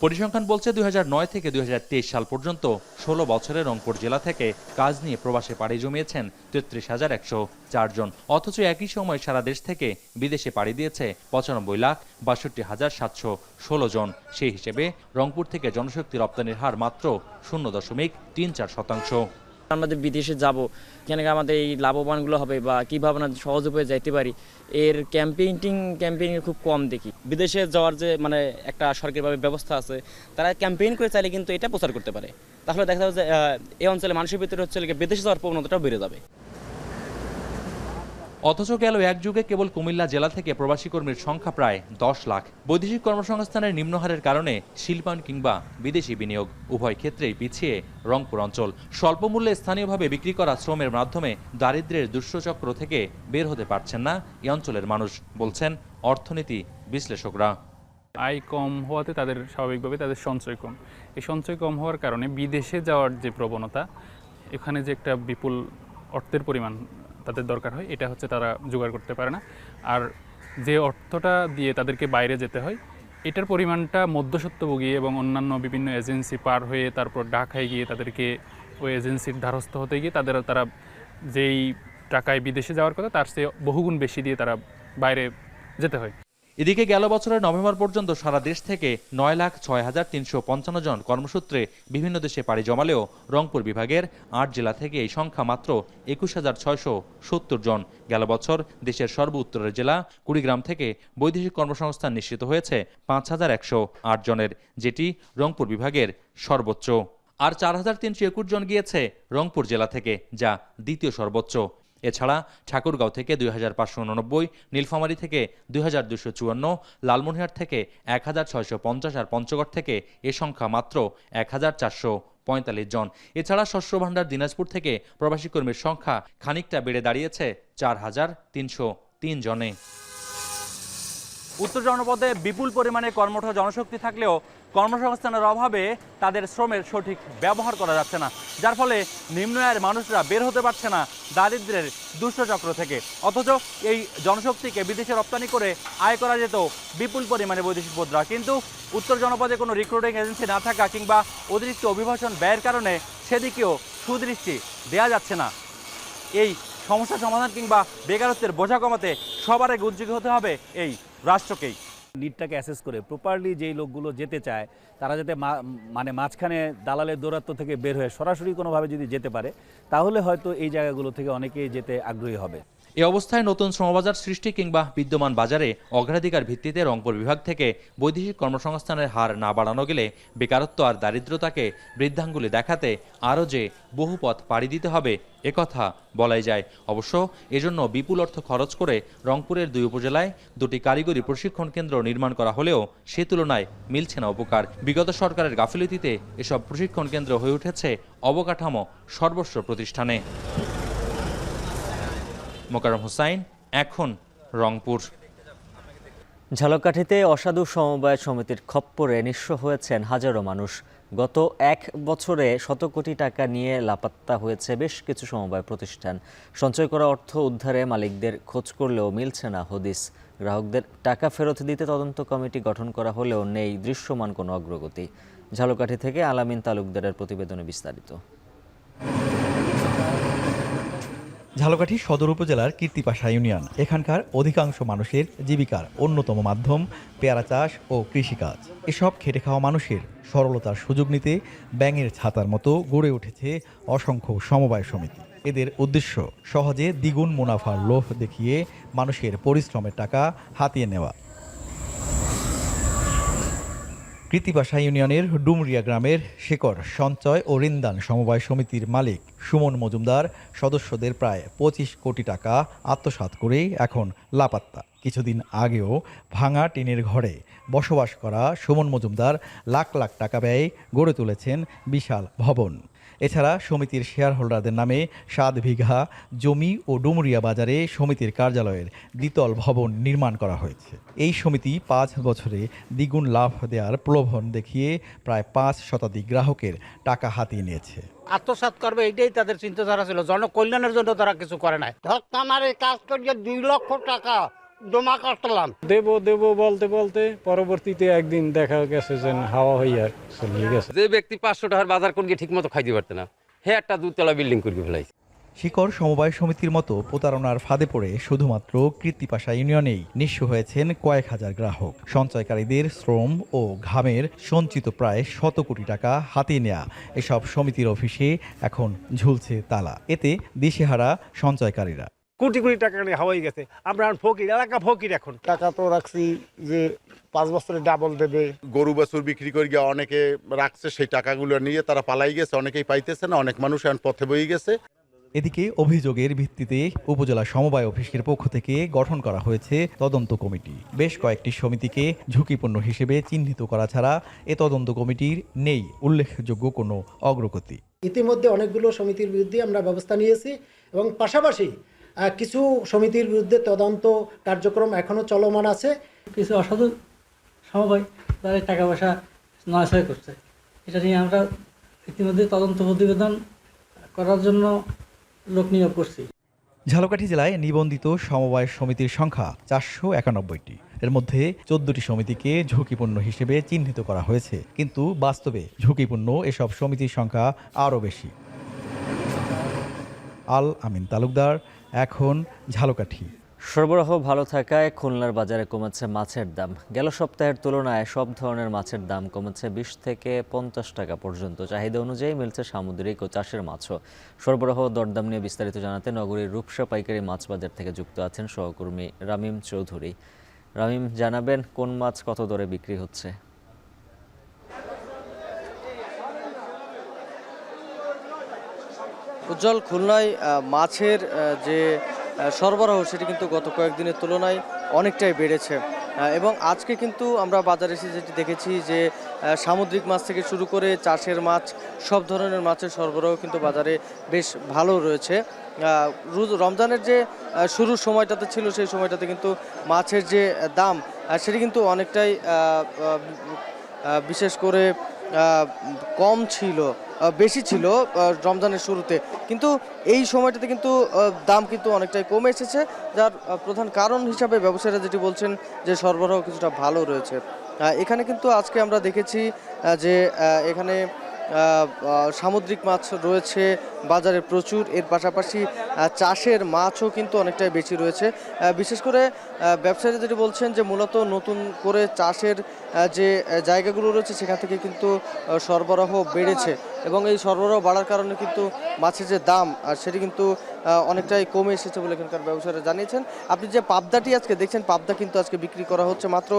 [SPEAKER 16] পরিসংখ্যান বলছে 2009 থেকে 2023 সাল পর্যন্ত 16 বছরে রংপুর জেলা থেকে কাজ নিয়ে প্রবাসে পাড়ি জমিয়েছেন 33,104 জন। অথচ একই সময় সারা দেশ থেকে বিদেশে পাড়ি দিয়েছে 95,62,716 জন। সেই হিসেবে রংপুর থেকে জনশক্তি রপ্তানির হার মাত্র 0.34%।
[SPEAKER 18] আমরা যে বিদেশে যাব, কেন আমাদের এই লাভবানগুলো হবে বা কীভাবে না সহজ উপায়ে যাইতে পারি, এর ক্যাম্পেইন খুব কম দেখি। বিদেশে যাওয়ার যে মানে একটা সরকারিভাবে ব্যবস্থা আছে, তারা ক্যাম্পেইন করে চাইলে কিন্তু এটা প্রচার করতে পারে। তাহলে দেখা যাবে যে এই অঞ্চলে মানুষের ভিতরে হচ্ছে বিদেশে যাওয়ার প্রবণতাটাও বেড়ে যাবে।
[SPEAKER 16] অথচ গেল এক যুগে কেবল কুমিল্লা জেলা থেকে প্রবাসী কর্মীর সংখ্যা প্রায় 10 লাখ। বৈদেশিক কর্মসংস্থানের নিম্নহারের কারণে শিল্পায়ন কিংবা বিদেশি বিনিয়োগ উভয় ক্ষেত্রেই পিছিয়ে রংপুর অঞ্চল। স্বল্প মূল্যে স্থানীয়ভাবে বিক্রি করা শ্রমের মাধ্যমে দারিদ্র্যের দুষ্টচক্র থেকে বের হতে পারছেন না এই অঞ্চলের মানুষ, বলছেন অর্থনীতি বিশ্লেষকরা।
[SPEAKER 19] আয় কম হওয়াতে তাদের স্বাভাবিকভাবে তাদের সঞ্চয় কম। এই সঞ্চয় কম হওয়ার কারণে বিদেশে যাওয়ার যে প্রবণতা, এখানে যে একটা বিপুল অর্থের পরিমাণ তাদের দরকার হয়, এটা হচ্ছে তারা জোগাড় করতে পারে না। আর যে অর্থটা দিয়ে তাদেরকে বাইরে যেতে হয়, এটার পরিমাণটা মধ্যস্বত্বভোগী এবং অন্যান্য বিভিন্ন এজেন্সি পার হয়ে তারপর ঢাকায় গিয়ে তাদেরকে ওই এজেন্সির দ্বারস্থ হতে গিয়ে তারা যেই টাকায় বিদেশে যাওয়ার কথা তার চেয়ে বহুগুণ বেশি দিয়ে তারা বাইরে যেতে হয়।
[SPEAKER 16] এদিকে গেল বছরের নভেম্বর পর্যন্ত সারা দেশ থেকে 9,06,355 জন কর্মসূত্রে বিভিন্ন দেশে পাড়ি জমালেও রংপুর বিভাগের 8 জেলা থেকে এই সংখ্যা মাত্র 21,670 জন। গেল বছর দেশের সর্ব উত্তরের জেলা কুড়িগ্রাম থেকে বৈদেশিক কর্মসংস্থান নিশ্চিত হয়েছে 5,108 জনের, যেটি রংপুর বিভাগের সর্বোচ্চ। আর 4,321 জন গিয়েছে রংপুর জেলা থেকে, যা দ্বিতীয় সর্বোচ্চ। এছাড়া ঠাকুরগাঁও থেকে 2,589, নীলফামারী থেকে 2,254, লালমনিরহাট থেকে 1,650 আর পঞ্চগড় থেকে এ সংখ্যা মাত্র 1,445 জন। এছাড়া শস্য ভাণ্ডার দিনাজপুর থেকে প্রবাসী কর্মীর সংখ্যা খানিকটা বেড়ে দাঁড়িয়েছে 4,303 জনে।
[SPEAKER 20] উত্তর জনপদে বিপুল পরিমাণে কর্মঠ জনশক্তি থাকলেও কর্মসংস্থানের অভাবে তাদের শ্রমের সঠিক ব্যবহার করা যাচ্ছে না, যার ফলে নিম্ন আয়ের মানুষরা বের হতে পারছে না দারিদ্র্যের দুষ্টচক্র থেকে। অথচ এই জনশক্তিকে বিদেশে রপ্তানি করে আয় করা যেত বিপুল পরিমাণে বৈদেশিক মুদ্রা, কিন্তু উত্তর জনপদে কোনো রিক্রুটিং এজেন্সি না থাকা কিংবা অতিরিক্ত অভিবাসন ব্যয়ের কারণে সেদিকেও সুদৃষ্টি দেওয়া যাচ্ছে না। এই সমস্যা সমাধান কিংবা বেকারত্বের বোঝা কমাতে সবার আগে উদ্যোগী হতে হবে এই রাষ্ট্রকেই।
[SPEAKER 21] নিডটাকে অ্যাসেস করে প্রপারলি যেই লোকগুলো যেতে চায় তারা যাতে মানে মাঝখানে দালালের দৌরাত্ম্য থেকে বের হয়ে সরাসরি কোনোভাবে যদি যেতে পারে, তাহলে হয়তো এই জায়গাগুলো থেকে অনেকেই যেতে আগ্রহী হবে।
[SPEAKER 16] এই অবস্থায় নতুন শ্রমবাজার সৃষ্টি কিংবা বিদ্যমান বাজারে অগ্রাধিকার ভিত্তিতে রংপুর বিভাগ থেকে বৈদেশিক কর্মসংস্থানের হার না বাড়ানো গেলে বেকারত্ব আর দারিদ্রতাকে বৃদ্ধাঙ্গুলি দেখাতে আরও যে বহু পথ পাড়ি দিতে হবে একথা বলাই যায়। অবশ্য এজন্য বিপুল অর্থ খরচ করে রংপুরের 2 উপজেলায় 2টি কারিগরি প্রশিক্ষণ কেন্দ্র নির্মাণ করা হলেও সে তুলনায় মিলছে না উপকার। বিগত সরকারের গাফিলতিতে এসব প্রশিক্ষণ কেন্দ্র হয়ে উঠেছে অবকাঠামো সর্বস্ব প্রতিষ্ঠানে। মোকাররম হোসাইন, এখন রংপুর।
[SPEAKER 1] ঝালকাঠিতে অসাধু সমবায় সমিতির খপ্পরে নিঃস্ব হয়েছেন হাজারো মানুষ। গত 1 বছরে শত কোটি টাকা নিয়ে লাপাত্তা হয়েছে বেশ কিছু সমবায় প্রতিষ্ঠান। সঞ্চয় করা অর্থ উদ্ধারে মালিকদের খোঁজ করলেও মিলছে না হদিস। গ্রাহকদের টাকা ফেরত দিতে তদন্ত কমিটি গঠন করা হলেও নেই দৃশ্যমান কোনো অগ্রগতি। ঝালকাঠি থেকে আলামিন তালুকদারের প্রতিবেদনে বিস্তারিত।
[SPEAKER 22] ঝালকাঠি সদর উপজেলার কীর্তিপাশা ইউনিয়ন, এখানকার অধিকাংশ মানুষের জীবিকার অন্যতম মাধ্যম পেয়ারা চাষ ও কৃষিকাজ। এসব খেটে খাওয়া মানুষের সরলতার সুযোগ নিতে ব্যাঙের ছাতার মতো গড়ে উঠেছে অসংখ্য সমবায় সমিতি। এদের উদ্দেশ্য সহজে দ্বিগুণ মুনাফার লোভ দেখিয়ে মানুষের পরিশ্রমের টাকা হাতিয়ে নেওয়া। কৃত্তিপাশা ইউনিয়নের ডুমরিয়া গ্রামের শেকর সঞ্চয় ও ঋণদান সমবায় সমিতির মালিক সুমন মজুমদার সদস্যদের প্রায় 25 কোটি টাকা আত্মসাৎ করে এখন লাপাত্তা। কিছুদিন আগেও ভাঙা টিনের ঘরে বসবাস করা সুমন মজুমদার লাখ লাখ টাকা ব্যয়ে গড়ে তুলেছেন বিশাল ভবন। এছাড়া সমিতির শেয়ার হোল্ডারদের নামে 7 বিঘা জমি ও ডুমুরিয়া বাজারে সমিতির কার্যালয়ের দ্বিতল ভবন নির্মাণ করা হয়েছে। এই সমিতি 5 বছরে দ্বিগুণ লাভ দেওয়ার প্রলোভন দেখিয়ে প্রায় 5 শতাধিক গ্রাহকের টাকা হাতিয়ে নিয়েছে।
[SPEAKER 2] আত্মসাৎ করবে এটাই তাদের চিন্তাধারা ছিল, জনকল্যাণের জন্য তারা কিছু করে নাই। আমার এই কাজ করিয়ে 2 লক্ষ টাকা জমা করলাম।
[SPEAKER 6] দেব বলতে বলতে পরবর্তীতে একদিন দেখা গেছে যে হাওয়া হইয়া চলে গেছে।
[SPEAKER 23] যে ব্যক্তি 500 টাকার বাজার কোন গিয়ে ঠিক মতো খাইতে পারতে না, হে একটা 2 তলা বিল্ডিং করে ফেলাইছে।
[SPEAKER 22] শিকড় সমবায় সমিতির মতো প্রতারণার ফাঁদে পড়ে শুধুমাত্র কৃত্তিপাশা ইউনিয়নেই নিঃস্ব হয়েছেন কয়েক হাজার গ্রাহক। সঞ্চয়কারীদের শ্রম ও ঘামের সঞ্চিত প্রায় 100 কোটি টাকা হাতিয়ে নেয়া এসব সমিতির অফিসে এখন ঝুলছে তালা। এতে দিশেহারা সঞ্চয়কারীরা।
[SPEAKER 2] কোটি কোটি টাকা নিয়ে হাওয়াই গেছে। আমরা ফকির, এলাকা ফকির। এখন টাকা তো রাখছি যে 5 বছরে ডাবল দেবে।
[SPEAKER 24] গরু বাছুর বিক্রি করে গিয়ে অনেকে রাখছে, সেই টাকাগুলো নিয়ে তারা পালাই গেছে, অনেকেই পাইতেছে না, অনেক মানুষ এখন পথে বয়ে গেছে।
[SPEAKER 22] এদিকে অভিযোগের ভিত্তিতে উপজেলা সমবায় অফিসের পক্ষ থেকে গঠন করা হয়েছে তদন্ত কমিটি। বেশ কয়েকটি সমিতিকে ঝুঁকিপূর্ণ হিসেবে চিহ্নিত করা ছাড়া এ তদন্ত কমিটির নেই উল্লেখযোগ্য কোনো অগ্রগতি।
[SPEAKER 25] ইতিমধ্যে অনেকগুলো সমিতির বিরুদ্ধে আমরা ব্যবস্থা নিয়েছি এবং পাশাপাশি কিছু সমিতির বিরুদ্ধে তদন্ত কার্যক্রম এখনো চলমান আছে।
[SPEAKER 26] কিছু অসাধু সমবায় তারা টাকা পয়সা নয়ছয় করছে, এটা নিয়ে আমরা ইতিমধ্যে তদন্ত প্রতিবেদন করার জন্য লোক নিয়োগ করছি।
[SPEAKER 22] ঝালকাঠি জেলায় নিবন্ধিত সমবায় সমিতির সংখ্যা 491টি। এর মধ্যে 14টি সমিতিকে ঝুঁকিপূর্ণ হিসেবে চিহ্নিত করা হয়েছে, কিন্তু বাস্তবে ঝুঁকিপূর্ণ এসব সমিতির সংখ্যা আরও বেশি। আল আমিন তালুকদার, এখন ঝালকাঠি।
[SPEAKER 1] সরবরাহ ভালো থাকায় খুলনার বাজারে কমেছে মাছের দাম। গেল সপ্তাহের তুলনায় সব ধরনের মাছের দাম কমেছে 20 থেকে 50 টাকা পর্যন্ত। চাহিদা অনুযায়ী মিলছে সামুদ্রিক ও চাষের মাছও। সরবরাহ দরদাম নিয়ে বিস্তারিত জানাতে নগরীর রূপসা পাইকারি মাছ বাজার থেকে যুক্ত আছেন সহকর্মী রামিম চৌধুরী। রামিম, জানাবেন কোন মাছ কত দরে বিক্রি হচ্ছে?
[SPEAKER 27] উজ্জ্বল, খুলনায় মাছের যে সরবরাহ সেটি কিন্তু গত কয়েকদিনের তুলনায় অনেকটাই বেড়েছে এবং আজকে কিন্তু আমরা বাজারে এসে যেটি দেখেছি যে সামুদ্রিক মাছ থেকে শুরু করে চাষের মাছ, সব ধরনের মাছের সরবরাহ কিন্তু বাজারে বেশ ভালো রয়েছে। রমজানের যে শুরুর সময়টাতে ছিল সেই সময়টাতে কিন্তু মাছের যে দাম সেটি কিন্তু অনেকটাই বিশেষ করে কম ছিল, বেশি ছিল রমজানের শুরুতে, কিন্তু এই সময়টাতে কিন্তু দাম কিন্তু অনেকটাই কমে এসেছে, যার প্রধান কারণ হিসাবে ব্যবসায়ীরা যেটি বলছেন যে সরবরাহ কিছুটা ভালো রয়েছে। এখানে কিন্তু আজকে আমরা দেখেছি যে এখানে সামুদ্রিক মাছ রয়েছে বাজারে প্রচুর, এর পাশাপাশি চাষের মাছও কিন্তু অনেকটাই বেশি রয়েছে। বিশেষ করে ব্যবসায়ীরা যেটি বলছেন যে মূলত নতুন করে চাষের যে জায়গাগুলো রয়েছে সেখান থেকে কিন্তু সরবরাহ বেড়েছে এবং এই সরবরাহ বাড়ার কারণে কিন্তু মাছের যে দাম সেটি কিন্তু অনেকটাই কমে এসেছে বলে এখানকার ব্যবসায়ীরা জানিয়েছেন। আপনি যে পাবদাটি আজকে দেখছেন, পাবদা কিন্তু আজকে বিক্রি করা হচ্ছে মাত্র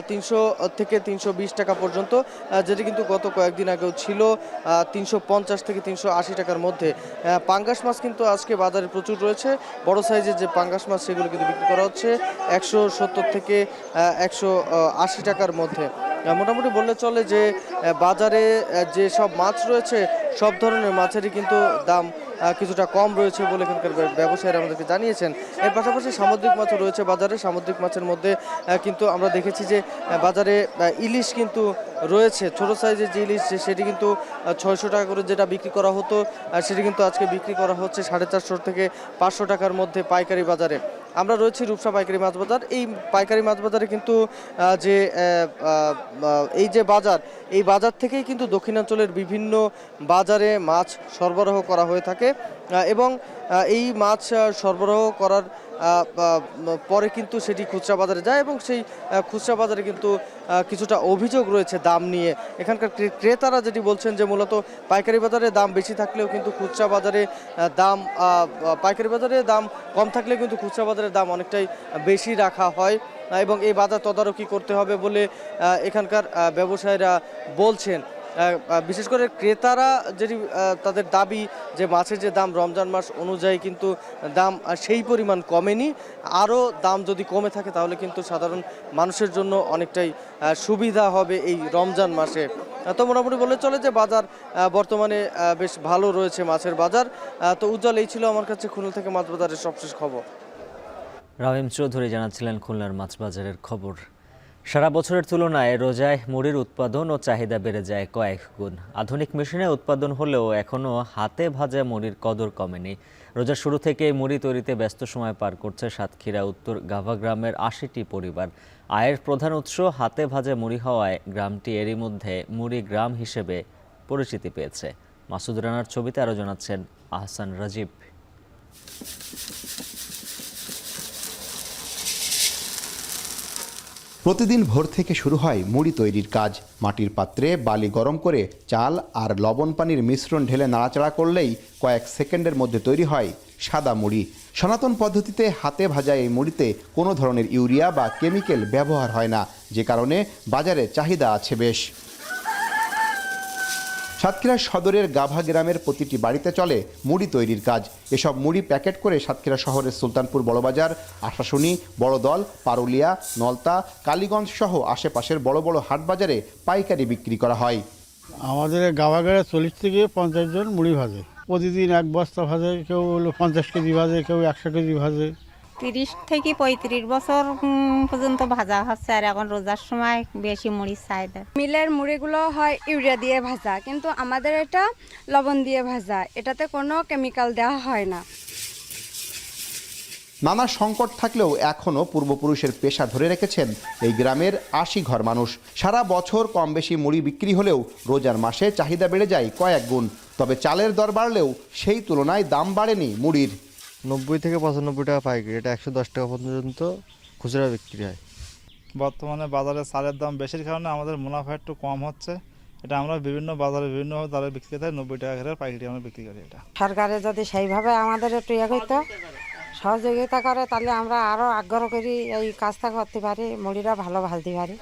[SPEAKER 27] 300 থেকে 320 টাকা পর্যন্ত, যেটি কিন্তু গত কয়েকদিন আগেও ছিল 350 থেকে 380 টাকার মধ্যে। পাঙ্গাস মাছ কিন্তু আজকে বাজারে প্রচুর রয়েছে। বড় সাইজের যে পাঙ্গাস মাছ সেগুলো কিন্তু বিক্রি করা হচ্ছে 170 থেকে 180 টাকার মধ্যে। মোটামুটি বললে চলে যে বাজারে যে সব মাছ রয়েছে সব ধরনের মাছেরই কিন্তু দাম কিছুটা কম রয়েছে বলে এখানকার ব্যবসায়ীরা আমাদেরকে জানিয়েছেন। এর পাশাপাশি সামুদ্রিক মাছও রয়েছে বাজারে। সামুদ্রিক মাছের মধ্যে কিন্তু আমরা দেখেছি যে বাজারে ইলিশ কিন্তু রয়েছে, ছোট সাইজের যে ইলিশ সেটি কিন্তু 600 টাকা করে যেটা বিক্রি করা হতো সেটি কিন্তু আজকে বিক্রি করা হচ্ছে 450 থেকে 500 টাকার মধ্যে পাইকারি বাজারে। আমরা রয়েছি রূপসা পাইকারি মাছ বাজার। এই পাইকারি মাছ বাজারে কিন্তু যে এই যে বাজার, এই বাজার থেকেই কিন্তু দক্ষিণাঞ্চলের বিভিন্ন বাজারে মাছ সরবরাহ করা হয়ে থাকে এবং এই মাছ সরবরাহ করার পরে কিন্তু সেটি খুচরা বাজারে যায় এবং সেই খুচরা বাজারে কিন্তু কিছুটা অভিযোগ রয়েছে দাম নিয়ে। এখানকার ক্রেতারা যেটি বলছেন যে মূলত পাইকারি বাজারে দাম বেশি থাকলেও কিন্তু খুচরা বাজারে দাম, পাইকারি বাজারে দাম কম থাকলেও কিন্তু খুচরা বাজারে দাম অনেকটাই বেশি রাখা হয় এবং এই বাজার তদারকি করতে হবে বলে এখানকার ব্যবসায়ীরা বলছেন। বিশেষ করে ক্রেতারা যেটি তাদের দাবি যে মাছের যে দাম রমজান মাস অনুযায়ী কিন্তু দাম সেই পরিমাণ কমেনি, আরও দাম যদি কমে থাকে তাহলে কিন্তু সাধারণ মানুষের জন্য অনেকটাই সুবিধা হবে এই রমজান মাসে। তো মোটামুটি বলে চলে যে বাজার বর্তমানে বেশ ভালো রয়েছে মাছের বাজার। তো উজ্জ্বল, এই ছিল আমার কাছে খুলনা থেকে মাছ বাজারের সবশেষ খবর।
[SPEAKER 1] রাহিম চৌধুরী জানাচ্ছিলেন খুলনার মাছ বাজারের খবর। সারা বছরের তুলনায় রোজায় মুড়ির উৎপাদন ও চাহিদা বেড়ে যায় কয়েক গুণ। আধুনিক মেশিনে উৎপাদন হলেও এখনও হাতে ভাজা মুড়ির কদর কমেনি। রোজার শুরু থেকে মুড়ি তৈরিতে ব্যস্ত সময় পার করছে সাতক্ষীরা উত্তর গাভা গ্রামের ৮০টি পরিবার। আয়ের প্রধান উৎস হাতে ভাজা মুড়ি হওয়ায় গ্রামটি এরই মধ্যে মুড়ি গ্রাম হিসেবে পরিচিতি পেয়েছে। মাসুদ রানার ছবিতে আরও জানাচ্ছেন আহসান রাজীব।
[SPEAKER 3] প্রতিদিন ভোর থেকে শুরু হয় মুড়ি তৈরির কাজ। মাটির পাত্রে বালি গরম করে চাল আর লবণ পানির মিশ্রণ ঢেলে নাড়াচাড়া করলেই কয়েক সেকেন্ডের মধ্যে তৈরি হয় সাদা মুড়ি। সনাতন পদ্ধতিতে হাতে ভাজা এই মুড়িতে কোনো ধরনের ইউরিয়া বা কেমিক্যাল ব্যবহার হয় না, যে কারণে বাজারে চাহিদা আছে বেশ। সাতক্ষীরা সদরের গাভা গ্রামের প্রতিটি বাড়িতে চলে মুড়ি তৈরির কাজ। এসব মুড়ি প্যাকেট করে সাতক্ষীরা শহরের সুলতানপুর বড়বাজার, আশাশুনি, বড়দল, পারুলিয়া, নলতা, কালীগঞ্জ সহ আশেপাশের বড় বড় হাট বাজারে পাইকারি বিক্রি করা হয়।
[SPEAKER 2] আমাদের গাভা গ্রামে 40 থেকে 50 জন মুড়ি ভাজে। প্রতিদিন এক বস্তা ভাজে, কেউ 50 কেজি ভাজে, কেউ 100 কেজি ভাজে।
[SPEAKER 4] 30 থেকে 35 বছর পর্যন্ত ভাজা হচ্ছে, আর এখন রোজার সময় বেশি মুড়ির চাহিদা।
[SPEAKER 5] মিলের মুড়িগুলো হয় ইউরিয়া দিয়ে ভাজা, কিন্তু আমাদের এটা লবণ দিয়ে ভাজা, এটাতে কোনো কেমিক্যাল দেওয়া হয় না।
[SPEAKER 3] নানা সংকট থাকলেও এখনও পূর্বপুরুষের পেশা ধরে রেখেছেন এই গ্রামের 80 ঘর মানুষ। সারা বছর কম বেশি মুড়ি বিক্রি হলেও রোজার মাসে চাহিদা বেড়ে যায় কয়েক গুণ। তবে চালের দর বাড়লেও সেই তুলনায় দাম বাড়েনি মুড়ির।
[SPEAKER 7] 90 থেকে 95 টাকা পাইকারি, এটা 110 টাকা পর্যন্ত খুচরা বিক্রি হয়।
[SPEAKER 8] বর্তমানে বাজারে চালের দাম বেশির কারণে আমাদের মুনাফা একটু কম হচ্ছে। এটা আমরা বিভিন্ন বাজারে বিভিন্ন দরে বিক্রি করি, 90 টাকা করে পাইকারি আমরা বিক্রি করি। এটা
[SPEAKER 4] সরকারে যদি সেইভাবে আমাদের একটু ইয়ে করতো, সহযোগিতা করে, তাহলে আমরা আরও আগ্রহ করি এই কাজটা করতে পারি, মুড়িটা ভালো ভাজতে পারি।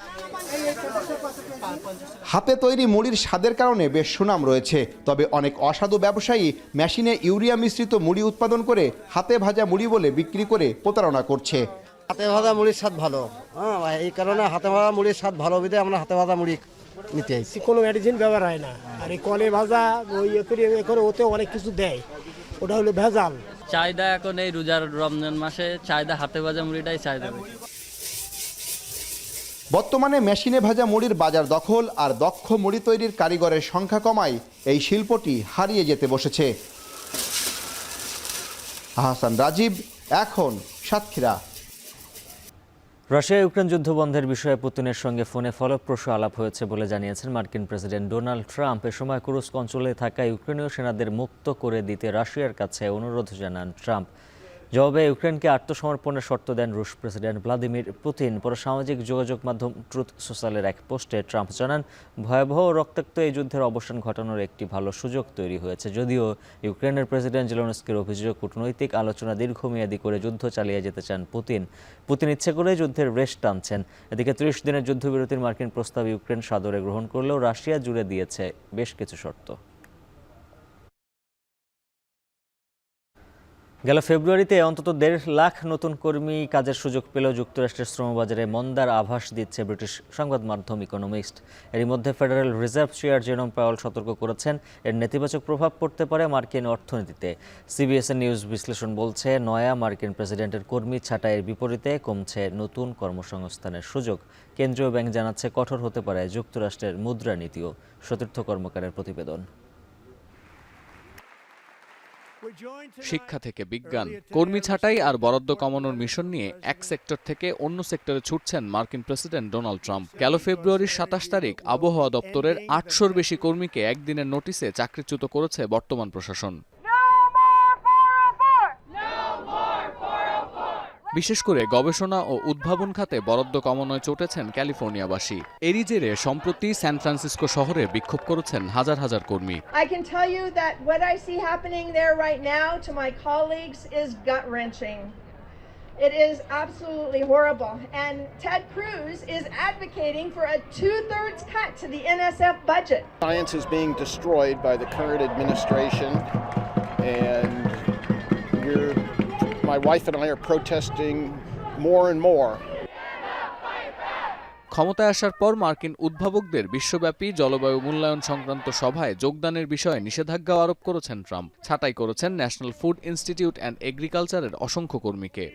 [SPEAKER 3] হাতে তৈরি মুড়ির স্বাদের কারণে বেশ সুনাম রয়েছে। তবে অনেক অসাধু ব্যবসায়ী মেশিনে ইউরিয়া মিশ্রিত মুড়ি উৎপাদন করে হাতে ভাজা মুড়ি বলে বিক্রি করে প্রতারণা করছে।
[SPEAKER 9] হাতে ভাজা মুড়ির স্বাদ ভালো, এই কারণে হাতে ভাজা মুড়ির স্বাদ ভালো বিধে আমরা হাতে ভাজা মুড়ি নিতে আইছি।
[SPEAKER 10] কোনো মেডিসিন ব্যবহার হয় না, আর এই কলে ভাজা ওই করে ওতে অনেক কিছু দেয়, ওটা হলো ভেজাল।
[SPEAKER 18] চাহিদা এখন এই রোজার রমজান মাসে চাহিদা হাতে ভাজা মুড়িটাই চাহিদা।
[SPEAKER 3] বর্তমানে মেশিনে ভাজা মুড়ির বাজার দখল আর দক্ষ মুড়ি তৈরির কারিগরের সংখ্যা কমায় এই শিল্পটি হারিয়ে যেতে বসেছে। আহসান রাজীব, এখন সাতক্ষীরা।
[SPEAKER 1] রাশিয়া ইউক্রেন যুদ্ধ বন্ধের বিষয়ে পুতিনের সঙ্গে ফোনে ফলপ্রসূ আলাপ হয়েছে বলে জানিয়েছেন মার্কিন প্রেসিডেন্ট ডোনাল্ড ট্রাম্প। এ সময় কুরস্ক অঞ্চলে থাকা ইউক্রেনীয় সেনাদের মুক্ত করে দিতে রাশিয়ার কাছে অনুরোধ জানান ট্রাম্প। জবাবে ইউক্রেনকে আত্মসমর্পণের শর্ত দেন রুশ প্রেসিডেন্ট ভ্লাদিমির পুতিন। পরে সামাজিক যোগাযোগ মাধ্যম ট্রুথ সোশ্যালের এক পোস্টে ট্রাম্প জানান, ভয়াবহ ও রক্তাক্ত এই যুদ্ধের অবসান ঘটানোর একটি ভালো সুযোগ তৈরি হয়েছে। যদিও ইউক্রেনের প্রেসিডেন্ট জেলেনস্কির অভিযোগ, কূটনৈতিক আলোচনা দীর্ঘমেয়াদী করে যুদ্ধ চালিয়ে যেতে চান পুতিন ইচ্ছে করে যুদ্ধের রেশ টানছেন। এদিকে 30 দিনের যুদ্ধবিরতির মার্কিন প্রস্তাব ইউক্রেন সাদরে গ্রহণ করলেও রাশিয়া জুড়ে দিয়েছে বেশ কিছু শর্ত। গেল ফেব্রুয়ারিতে অন্তত 1.5 লাখ নতুন কর্মী কাজের সুযোগ পেলেও যুক্তরাষ্ট্রের শ্রমবাজারে মন্দার আভাস দিচ্ছে ব্রিটিশ সংবাদ মাধ্যম ইকোনমিস্ট। এরই মধ্যে ফেডারেল রিজার্ভ চেয়ার জেরোম পাওয়েল সতর্ক করেছেন, এর নেতিবাচক প্রভাব পড়তে পারে মার্কিন অর্থনীতিতে। সিবিএসএ নিউজ বিশ্লেষণ বলছে, নয়া মার্কিন প্রেসিডেন্টের কর্মী ছাঁটাইয়ের বিপরীতে কমছে নতুন কর্মসংস্থানের সুযোগ। কেন্দ্রীয় ব্যাংক জানাচ্ছে কঠোর হতে পারে যুক্তরাষ্ট্রের মুদ্রানীতিও। সতীর্থ কর্মকারের প্রতিবেদন।
[SPEAKER 28] শিক্ষা থেকে বিজ্ঞান, কর্মী ছাঁটাই আর বরাদ্দ কমানোর মিশন নিয়ে এক সেক্টর থেকে অন্য সেক্টরে ছুটছেন মার্কিন প্রেসিডেন্ট ডোনাল্ড ট্রাম্প। গেল ফেব্রুয়ারির 27 তারিখ আবহাওয়া দপ্তরের 800-র বেশি কর্মীকে একদিনের নোটিশে চাকরিচ্যুত করেছে বর্তমান প্রশাসন। বিশেষ করে গবেষণা ও উদ্ভাবন খাতে বরাদ্দ কমানোয় চটেছেন ক্যালিফোর্নিয়াবাসী। এরই জেরে সম্প্রতি সান ফ্রান্সিসকো শহরে বিক্ষোভ করেছেন হাজার হাজার কর্মী।
[SPEAKER 29] I can tell you that what I see happening there right now to my colleagues is gut-wrenching.
[SPEAKER 11] It is absolutely horrible. And Ted Cruz is advocating for a 2/3 cut to the NSF budget.
[SPEAKER 12] Science is being destroyed by the current administration, and my wife and I are protesting more and more.
[SPEAKER 28] ক্ষমতায় আসার পর মার্কিন উদ্ভাবকদের বিশ্বব্যাপী জলবায়ু মূল্যায়ন সংক্রান্ত সভায় যোগদানের বিষয়ে নিষেধাজ্ঞা আরোপ করেছেন ট্রাম্প। ছাঁটাই করেছেন ন্যাশনাল ফুড ইনস্টিটিউট অ্যান্ড এগ্রিকালচারের অসংখ্য কর্মীকে।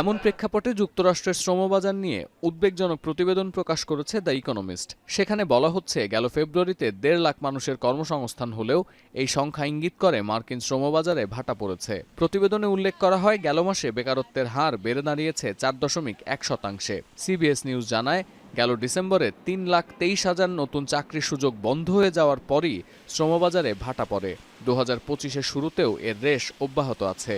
[SPEAKER 28] এমন প্রেক্ষাপটে যুক্তরাষ্ট্রের শ্রমবাজার নিয়ে উদ্বেগজনক প্রতিবেদন প্রকাশ করেছে দ্য ইকোনমিস্ট। সেখানে বলা হচ্ছে, গেল ফেব্রুয়ারিতে 1.5 লাখ মানুষের কর্মসংস্থান হলেও এই সংখ্যা ইঙ্গিত করে মার্কিন শ্রমবাজারে ভাটা পড়েছে। প্রতিবেদনে উল্লেখ করা হয়, গেল মাসে বেকারত্বের হার বেড়ে দাঁড়িয়েছে 4.1%। সিবিএস নিউজ জানায়, গেল ডিসেম্বরে 3,23,000 নতুন চাকরির সুযোগ বন্ধ হয়ে যাওয়ার পরই শ্রমবাজারে ভাটা পড়ে। 2025-এর শুরুতেও এর রেশ অব্যাহত আছে।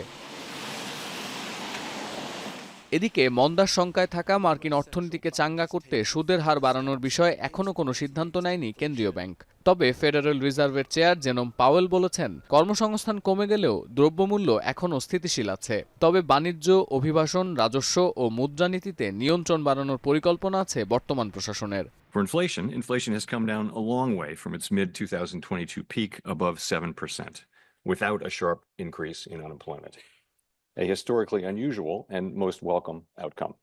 [SPEAKER 28] এদিকে মন্দার শঙ্কায় থাকা মার্কিন অর্থনীতিকে চাঙ্গা করতে সুদের হার বাড়ানোর বিষয়ে এখনো কোনো সিদ্ধান্ত নেয়নি কেন্দ্রীয় ব্যাংক। তবে ফেডারেল রিজার্ভের চেয়ার জেরোম পাওয়েল বলেছেন, কর্মসংস্থান কমে গেলেও দ্রব্যমূল্য এখনও স্থিতিশীল আছে। তবে বাণিজ্য, অভিবাসন, রাজস্ব ও মুদ্রানীতিতে নিয়ন্ত্রণ বাড়ানোর পরিকল্পনা আছে বর্তমান প্রশাসনের।
[SPEAKER 13] For inflation has come down a long way from its mid-2022 peak above 7%, without a sharp increase in unemployment. A historically unusual and most welcome outcome.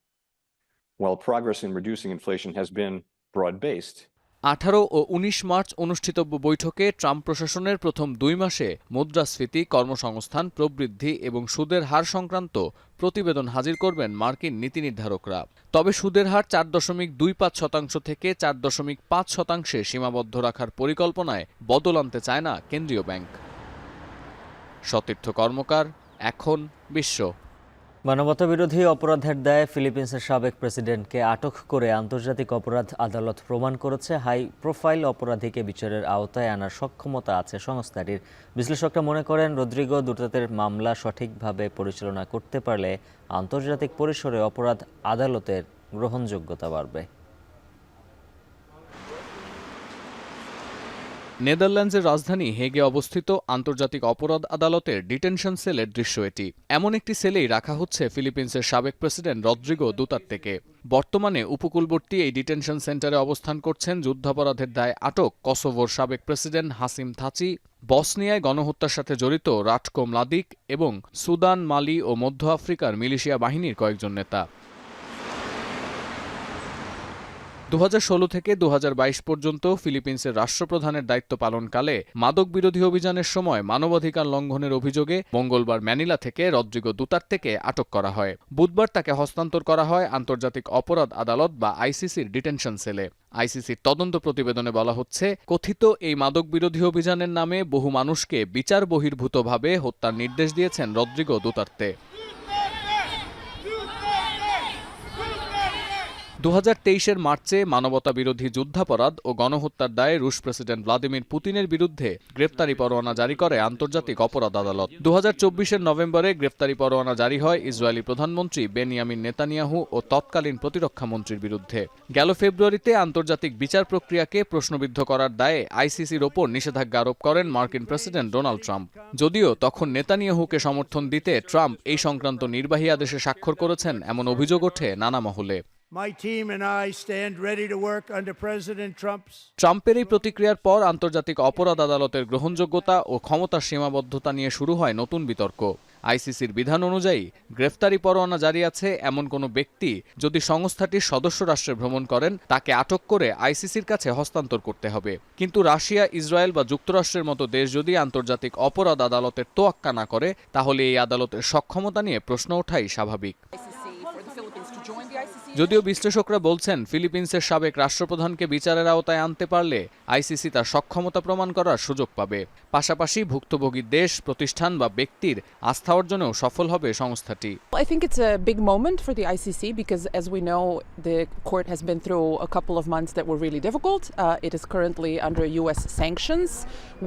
[SPEAKER 13] While progress in reducing inflation has been broad-based,
[SPEAKER 28] 18 ও 19 March অনুষ্ঠিতব্য বৈঠকে Trump প্রশাসনের প্রথম 2 মাসে মুদ্রাস্ফীতি, কর্মসংস্থান, প্রবৃদ্ধি এবং সুদের হার সংক্রান্ত প্রতিবেদন হাজির করবেন মার্কিন নীতি নির্ধারকরা। তবে সুদের হার 4.25% থেকে 4.5% সীমাবদ্ধ রাখার পরিকল্পনায় বদল আনতে চায় না কেন্দ্রীয় ব্যাংক। সতীর্থ কর্মকার, এখন বিশ্ব।
[SPEAKER 1] মানবতাবিরোধী অপরাধের দায়ে ফিলিপিন্সের সাবেক প্রেসিডেন্টকে আটক করে আন্তর্জাতিক অপরাধ আদালত প্রমাণ করেছে, হাই প্রোফাইল অপরাধীকে বিচারের আওতায় আনার সক্ষমতা আছে সংস্থাটির। বিশ্লেষকরা মনে করেন, রদ্রিগো দুটার্তের মামলা সঠিকভাবে পরিচালনা করতে পারলে আন্তর্জাতিক পরিসরে অপরাধ আদালতের গ্রহণযোগ্যতা বাড়বে।
[SPEAKER 28] নেদারল্যান্ডসের রাজধানী হেগে অবস্থিত আন্তর্জাতিক অপরাধ আদালতের ডিটেনশন সেলের দৃশ্য এটি। এমন একটি সেলেই রাখা হচ্ছে ফিলিপিন্সের সাবেক প্রেসিডেন্ট রদ্রিগো দুতার্তেকে। বর্তমানে উপকূলবর্তী এই ডিটেনশন সেন্টারে অবস্থান করছেন যুদ্ধাপরাধের দায়ে আটক কসোভোর সাবেক প্রেসিডেন্ট হাসিম থাচি, বসনিয়ায় গণহত্যার সাথে জড়িত রাটকো মলাদিক এবং সুদান, মালি ও মধ্য আফ্রিকার মিলিশিয়া বাহিনীর কয়েকজন নেতা। 2016 থেকে 2022 পর্যন্ত ফিলিপিন্সের রাষ্ট্রপ্রধানের দায়িত্ব পালনকালে মাদক বিরোধী অভিযানের সময় মানবাধিকার লঙ্ঘনের অভিযোগে মঙ্গলবার ম্যানিলা থেকে রদ্রিগো দুতার্তেকে আটক করা হয়। বুধবার তাকে হস্তান্তর করা হয় আন্তর্জাতিক অপরাধ আদালত বা আইসিসির ডিটেনশন সেলে। আইসিসির তদন্ত প্রতিবেদনে বলা হচ্ছে, কথিত এই মাদক বিরোধী অভিযানের নামে বহু মানুষকে বিচার বহির্ভূতভাবে হত্যার নির্দেশ দিয়েছেন রদ্রিগো দুতার্তে। 2023-এর মার্চে মানবতা বিরোধী যুদ্ধাপরাধ ও গণহত্যার দায়ে রুশ প্রেসিডেন্ট ভ্লাদিমির পুতিনের বিরুদ্ধে গ্রেফতারি পরোয়ানা জারি করে আন্তর্জাতিক অপরাধ আদালত। 2024-এর নভেম্বরে গ্রেফতারি পরোয়ানা জারি হয় ইসরায়েলি প্রধানমন্ত্রী বেনিয়ামিন নেতানিয়াহু ও তৎকালীন প্রতিরক্ষা মন্ত্রীর বিরুদ্ধে। গেল ফেব্রুয়ারিতে আন্তর্জাতিক বিচার প্রক্রিয়াকে প্রশ্নবিদ্ধ করার দায়ে আইসিসির ওপর নিষেধাজ্ঞা আরোপ করেন মার্কিন প্রেসিডেন্ট ডোনাল্ড ট্রাম্প। যদিও তখন নেতানিয়াহুকে সমর্থন দিতে ট্রাম্প এই সংক্রান্ত নির্বাহী আদেশে স্বাক্ষর করেছেন এমন অভিযোগ ওঠে নানা মহলে। ট্রাম্পের এই প্রতিক্রিয়ার পর আন্তর্জাতিক অপরাধ আদালতের গ্রহণযোগ্যতা ও ক্ষমতার সীমাবদ্ধতা নিয়ে শুরু হয় নতুন বিতর্ক। আইসিসির বিধান অনুযায়ী গ্রেফতারি পরোয়ানা জারি আছে এমন কোনো ব্যক্তি যদি সংস্থাটির সদস্য রাষ্ট্রে ভ্রমণ করেন, তাকে আটক করে আইসিসির কাছে হস্তান্তর করতে হবে। কিন্তু রাশিয়া, ইসরায়েল বা যুক্তরাষ্ট্রের মতো দেশ যদি আন্তর্জাতিক অপরাধ আদালতের তোয়াক্কা না করে, তাহলে এই আদালতের সক্ষমতা নিয়ে প্রশ্ন ওঠাই স্বাভাবিক। যদিও বিশ্লেষকরা বলছেন, ফিলিপিন্সের সাবেক রাষ্ট্রপ্রধানকে বিচারের আওতায় আনতে পারলে আইসিসি তার সক্ষমতা প্রমাণ করার সুযোগ পাবে। পাশাপাশি ভুক্তভোগী দেশ, প্রতিষ্ঠান বা ব্যক্তির আস্থা অর্জনেও সফল হবে সংস্থাটি।
[SPEAKER 14] I think it's a big moment for the ICC because, as we know, the court has been through a couple of months that were really difficult. It is currently under US sanctions,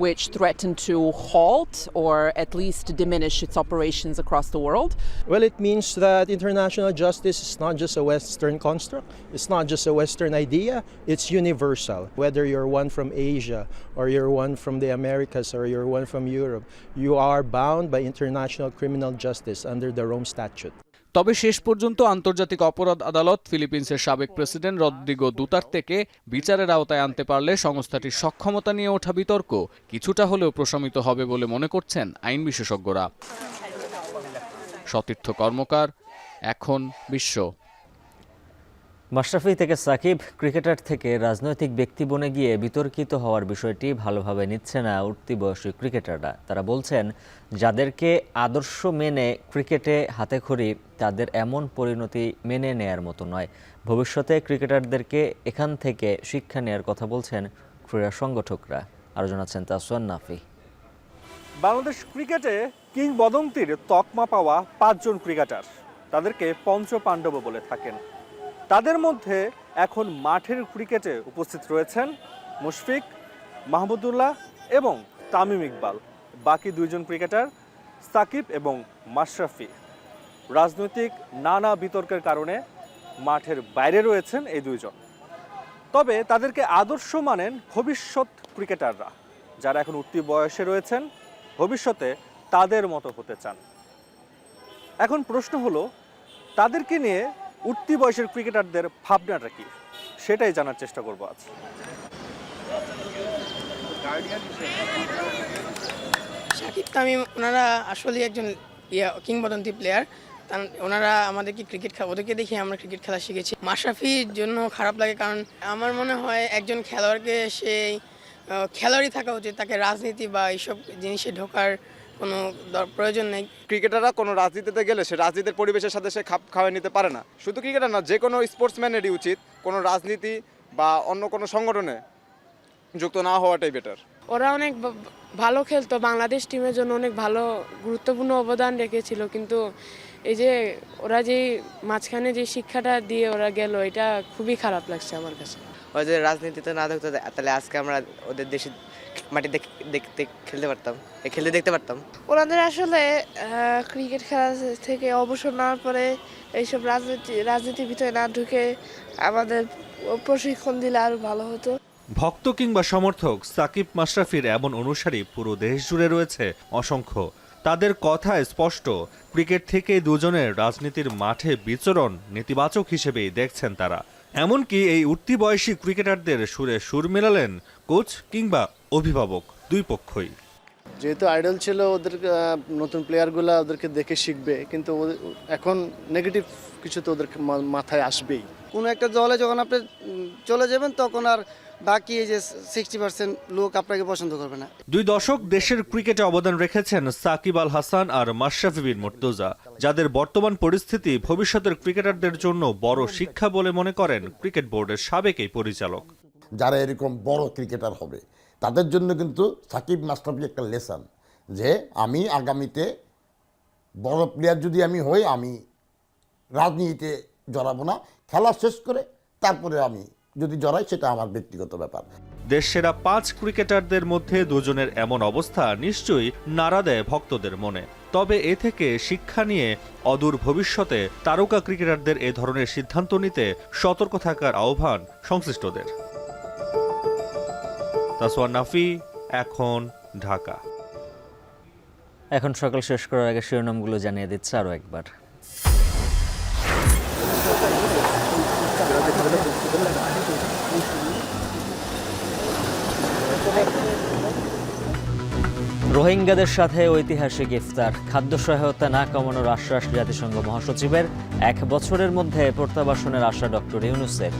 [SPEAKER 14] which threaten to halt or at least diminish its operations across the world.
[SPEAKER 9] Well, it means that international justice is not just a West
[SPEAKER 6] Western construct. It's not just a Western idea, it's universal. Whether you're one from Asia or you're one from the Americas or you're one from Europe, you are bound by international criminal justice under the Rome Statute.
[SPEAKER 28] তবে শেষ পর্যন্ত আন্তর্জাতিক অপরাধ আদালত ফিলিপিন্সের সাবেক president Rodrigo দুতার্তেকে বিচারের আওতায় আনতে পারলে সংস্থাটির সক্ষমতা নিয়ে ওঠা বিতর্ক কিছুটা হলেও প্রশমিত হবে বলে মনে করছেন আইন বিশেষজ্ঞরা। সতীর্থ কর্মকার, এখন বিশ্ব।
[SPEAKER 1] মাশরাফি থেকে সাকিব, ক্রিকেটার থেকে রাজনৈতিক ব্যক্তি বনে গিয়ে বিতর্কিত হওয়ার বিষয়টি ভালোভাবে নিচ্ছে না উঠতি বয়সী ক্রিকেটাররা। তারা বলছেন, যাদেরকে আদর্শ মেনে ক্রিকেটে হাতেখড়ি, তাদের এমন পরিণতি মেনে নেয়ার মতো নয়। ভবিষ্যতে ক্রিকেটারদেরকে এখান থেকে শিক্ষা নেয়ার কথা বলছেন ক্রীড়া সংগঠকরা। আরও জানাচ্ছেন তাসওয়ান নাফি।
[SPEAKER 15] বাংলাদেশ ক্রিকেটে কিংবদন্তির তকমা পাওয়া 5 জন ক্রিকেটার, তাদেরকে পঞ্চ পাণ্ডব বলে থাকেন। তাদের মধ্যে এখন মাঠের ক্রিকেটে উপস্থিত রয়েছেন মুশফিক, মাহমুদুল্লাহ এবং তামিম ইকবাল। বাকি 2 জন ক্রিকেটার সাকিব এবং মাশরাফি। রাজনৈতিক নানা বিতর্কের কারণে মাঠের বাইরে রয়েছেন এই 2 জন। তবে তাদেরকে আদর্শ মানেন ভবিষ্যৎ ক্রিকেটাররা, যারা এখন উঠতি বয়সে রয়েছেন, ভবিষ্যতে তাদের মতো হতে চান। এখন প্রশ্ন হলো, তাদেরকে নিয়ে উঠতি বয়সের ক্রিকেটারদের ভাবনাটা কি, সেটাই জানার চেষ্টা করব আজ।
[SPEAKER 16] সাকিব, তামিম ওনারা আসলে একজন কিংবদন্তি প্লেয়ার। ওনারা আমাদেরকে ওদেরকে দেখে আমরা ক্রিকেট খেলা শিখেছি। মাশরাফির জন্য খারাপ লাগে, কারণ আমার মনে হয় একজন খেলোয়াড়কে সেই খেলোয়াড়ই থাকা উচিত, তাকে রাজনীতি বা এইসব জিনিসে ঢোকার কোনো প্রয়োজন নেই।
[SPEAKER 17] ক্রিকেটাররা কোনো রাজনীতিতে গেলে সে রাজনীতির পরিবেশের সাথে সে খাপ খাওয়াই নিতে পারে না। শুধু ক্রিকেটার না, যে কোনো স্পোর্টসম্যানেরই উচিত কোনো রাজনীতি বা অন্য কোনো সংগঠনে যুক্ত না হওয়াটাই বেটার।
[SPEAKER 19] ওরা অনেক ভালো খেলতো, বাংলাদেশ টিমের জন্য অনেক ভালো গুরুত্বপূর্ণ অবদান রেখেছিল, কিন্তু এই যে ওরা যে মাঝখানে যে শিক্ষাটা দিয়ে ওরা গেল, এটা খুবই খারাপ লাগছে আমার কাছে।
[SPEAKER 27] ওরা যদি রাজনীতিতে না থাকতো তাহলে আজকে আমরা ওদের দেশে মাটিতে খেলতে দেখতে পারতাম।
[SPEAKER 19] ওনাদের আসলে ক্রিকেট খেলা থেকে অবসর নেওয়ার পরে এইসব রাজনীতির ভিতরে না ঢুকে আমাদের প্রশিক্ষণ দিলে আরো ভালো হতো।
[SPEAKER 15] ভক্ত কিংবা সমর্থক সাকিব মাশরাফির এমন অনুসারী পুরো দেশ জুড়ে রয়েছে অসংখ্য। তাদের কথায় স্পষ্ট, ক্রিকেট থেকে 2 জনের রাজনীতির মাঠে বিচরণ নেতিবাচক হিসেবেই দেখছেন তারা। এমনকি এই উঠতি বয়সী ক্রিকেটারদের সুরে সুর মেলালেন কোচ কিংবা অভিভাবক, 2 পক্ষই।
[SPEAKER 20] যেহেতু আইডল ছিল, ওদের নতুন প্লেয়ারগুলা ওদেরকে দেখে শিখবে, কিন্তু এখন নেগেটিভ কিছু তো ওদের মাথায় আসবেই।
[SPEAKER 9] কোনো একটা দলে যখন আপনি চলে যাবেন, তখন আর বাকি এই যে 60% লোক আপনাকে পছন্দ করবে না।
[SPEAKER 15] 2 দশক দেশের ক্রিকেটে অবদান রেখেছেন সাকিব আল হাসান আর মাশরাফি বিন মুর্তজা, যাদের বর্তমান পরিস্থিতি ভবিষ্যতের ক্রিকেটারদের জন্য বড় শিক্ষা বলে মনে করেন ক্রিকেট বোর্ডের সাবেক এই পরিচালক।
[SPEAKER 21] যারা এরকম বড় ক্রিকেটার হবে, তাদের জন্য কিন্তু সাকিব মাশরাফি একটা লেসন, যে আমি আগামীতে বড় প্লেয়ার যদি আমি হই, আমি রাজনীতিতে জড়াবো না, খেলা শেষ করে তারপরে আমি যদি জড়াই, সেটা আমার ব্যক্তিগত ব্যাপার।
[SPEAKER 15] দেশসেরা 5 ক্রিকেটারদের মধ্যে 2 জনের এমন অবস্থা নিশ্চয়ই নাড়া দেয় ভক্তদের মনে। তবে এ থেকে শিক্ষা নিয়ে অদূর ভবিষ্যতে তারকা ক্রিকেটারদের এ ধরনের সিদ্ধান্ত নিতে সতর্ক থাকার আহ্বান সংশ্লিষ্টদের। তাসওয়ান নাফি, এখন, ঢাকা।
[SPEAKER 1] এখন সকাল শেষ করার আগে শিরোনামগুলো জানিয়ে দিচ্ছে আরও একবার। রোহিঙ্গাদের সাথে ঐতিহাসিক ইফতার, খাদ্য সহায়তা না কমানোর আশ্বাস জাতিসংঘ মহাসচিবের। 1 বছরের মধ্যে প্রত্যাবাসনের আশা ডক্টর ইউনূসের।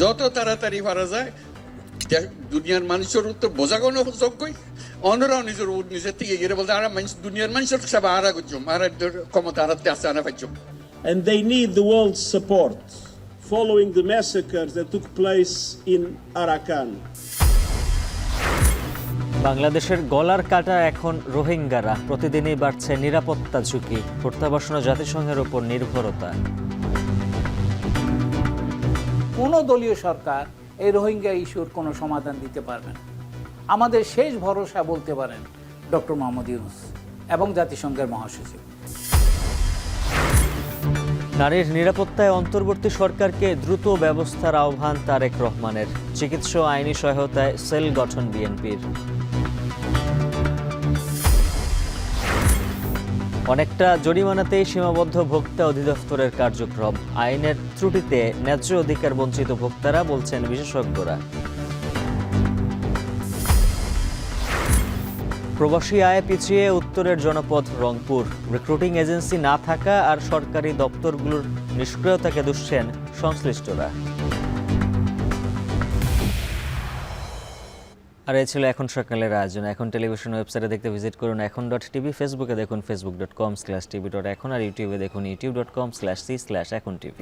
[SPEAKER 23] যত তাড়াতাড়ি পারা যায় দুনিয়ার মানুষের তো বোঝাগোনো যোগ্যই, অন্যরাও নিজের থেকে গিয়ে বলতে আমরা দুনিয়ার মানুষের সব আরা করছুম, আর ক্ষমতা হারাতে আসতে আনা পাইছুম।
[SPEAKER 29] And they need the world's support following the massacres that took place in Arakan.
[SPEAKER 1] বাংলাদেশের গলার কাটা এখন রোহিঙ্গারা, প্রতিদিনই বাড়ছে নিরাপত্তা ঝুঁকি, প্রত্যাবাসন জাতিসংঘের উপর নির্ভরতা।
[SPEAKER 30] কোনো দলীয় সরকার এই রোহিঙ্গা ইস্যুর কোনো সমাধান দিতে পারবে না। আমাদের শেষ ভরসা বলতে পারেন ডক্টর মোহাম্মদ ইউনূস এবং জাতিসংঘের মহাসচিব।
[SPEAKER 1] নারীর নিরাপত্তায় অন্তর্বর্তী সরকারকে দ্রুত ব্যবস্থার আহ্বান তারেক রহমানের। চিকিৎসা ও আইনি সহায়তায় সেল গঠন বিএনপির। অনেকটা জরিমানাতেই সীমাবদ্ধ ভোক্তা অধিদপ্তরের কার্যক্রম। আইনের ত্রুটিতে ন্যায্য অধিকার বঞ্চিত ভোক্তারা, বলছেন বিশেষজ্ঞরা। প্রবাসী আয় পিছিয়ে উত্তরের জনপদ রংপুর। রিক্রুটিং এজেন্সি না থাকা আর সরকারি দপ্তরগুলোর নিষ্ক্রিয়তাকে দুষছেন সংশ্লিষ্টরা। আর এই ছিল এখন সকালের আয়োজন। এখন টেলিভিশন ওয়েবসাইটে দেখতে ভিজিট করুন এখন.টিভি, ফেসবুকে দেখুন facebook.com/tv.এখন আর ইউটিউবে দেখুন youtube.com/c/echontv।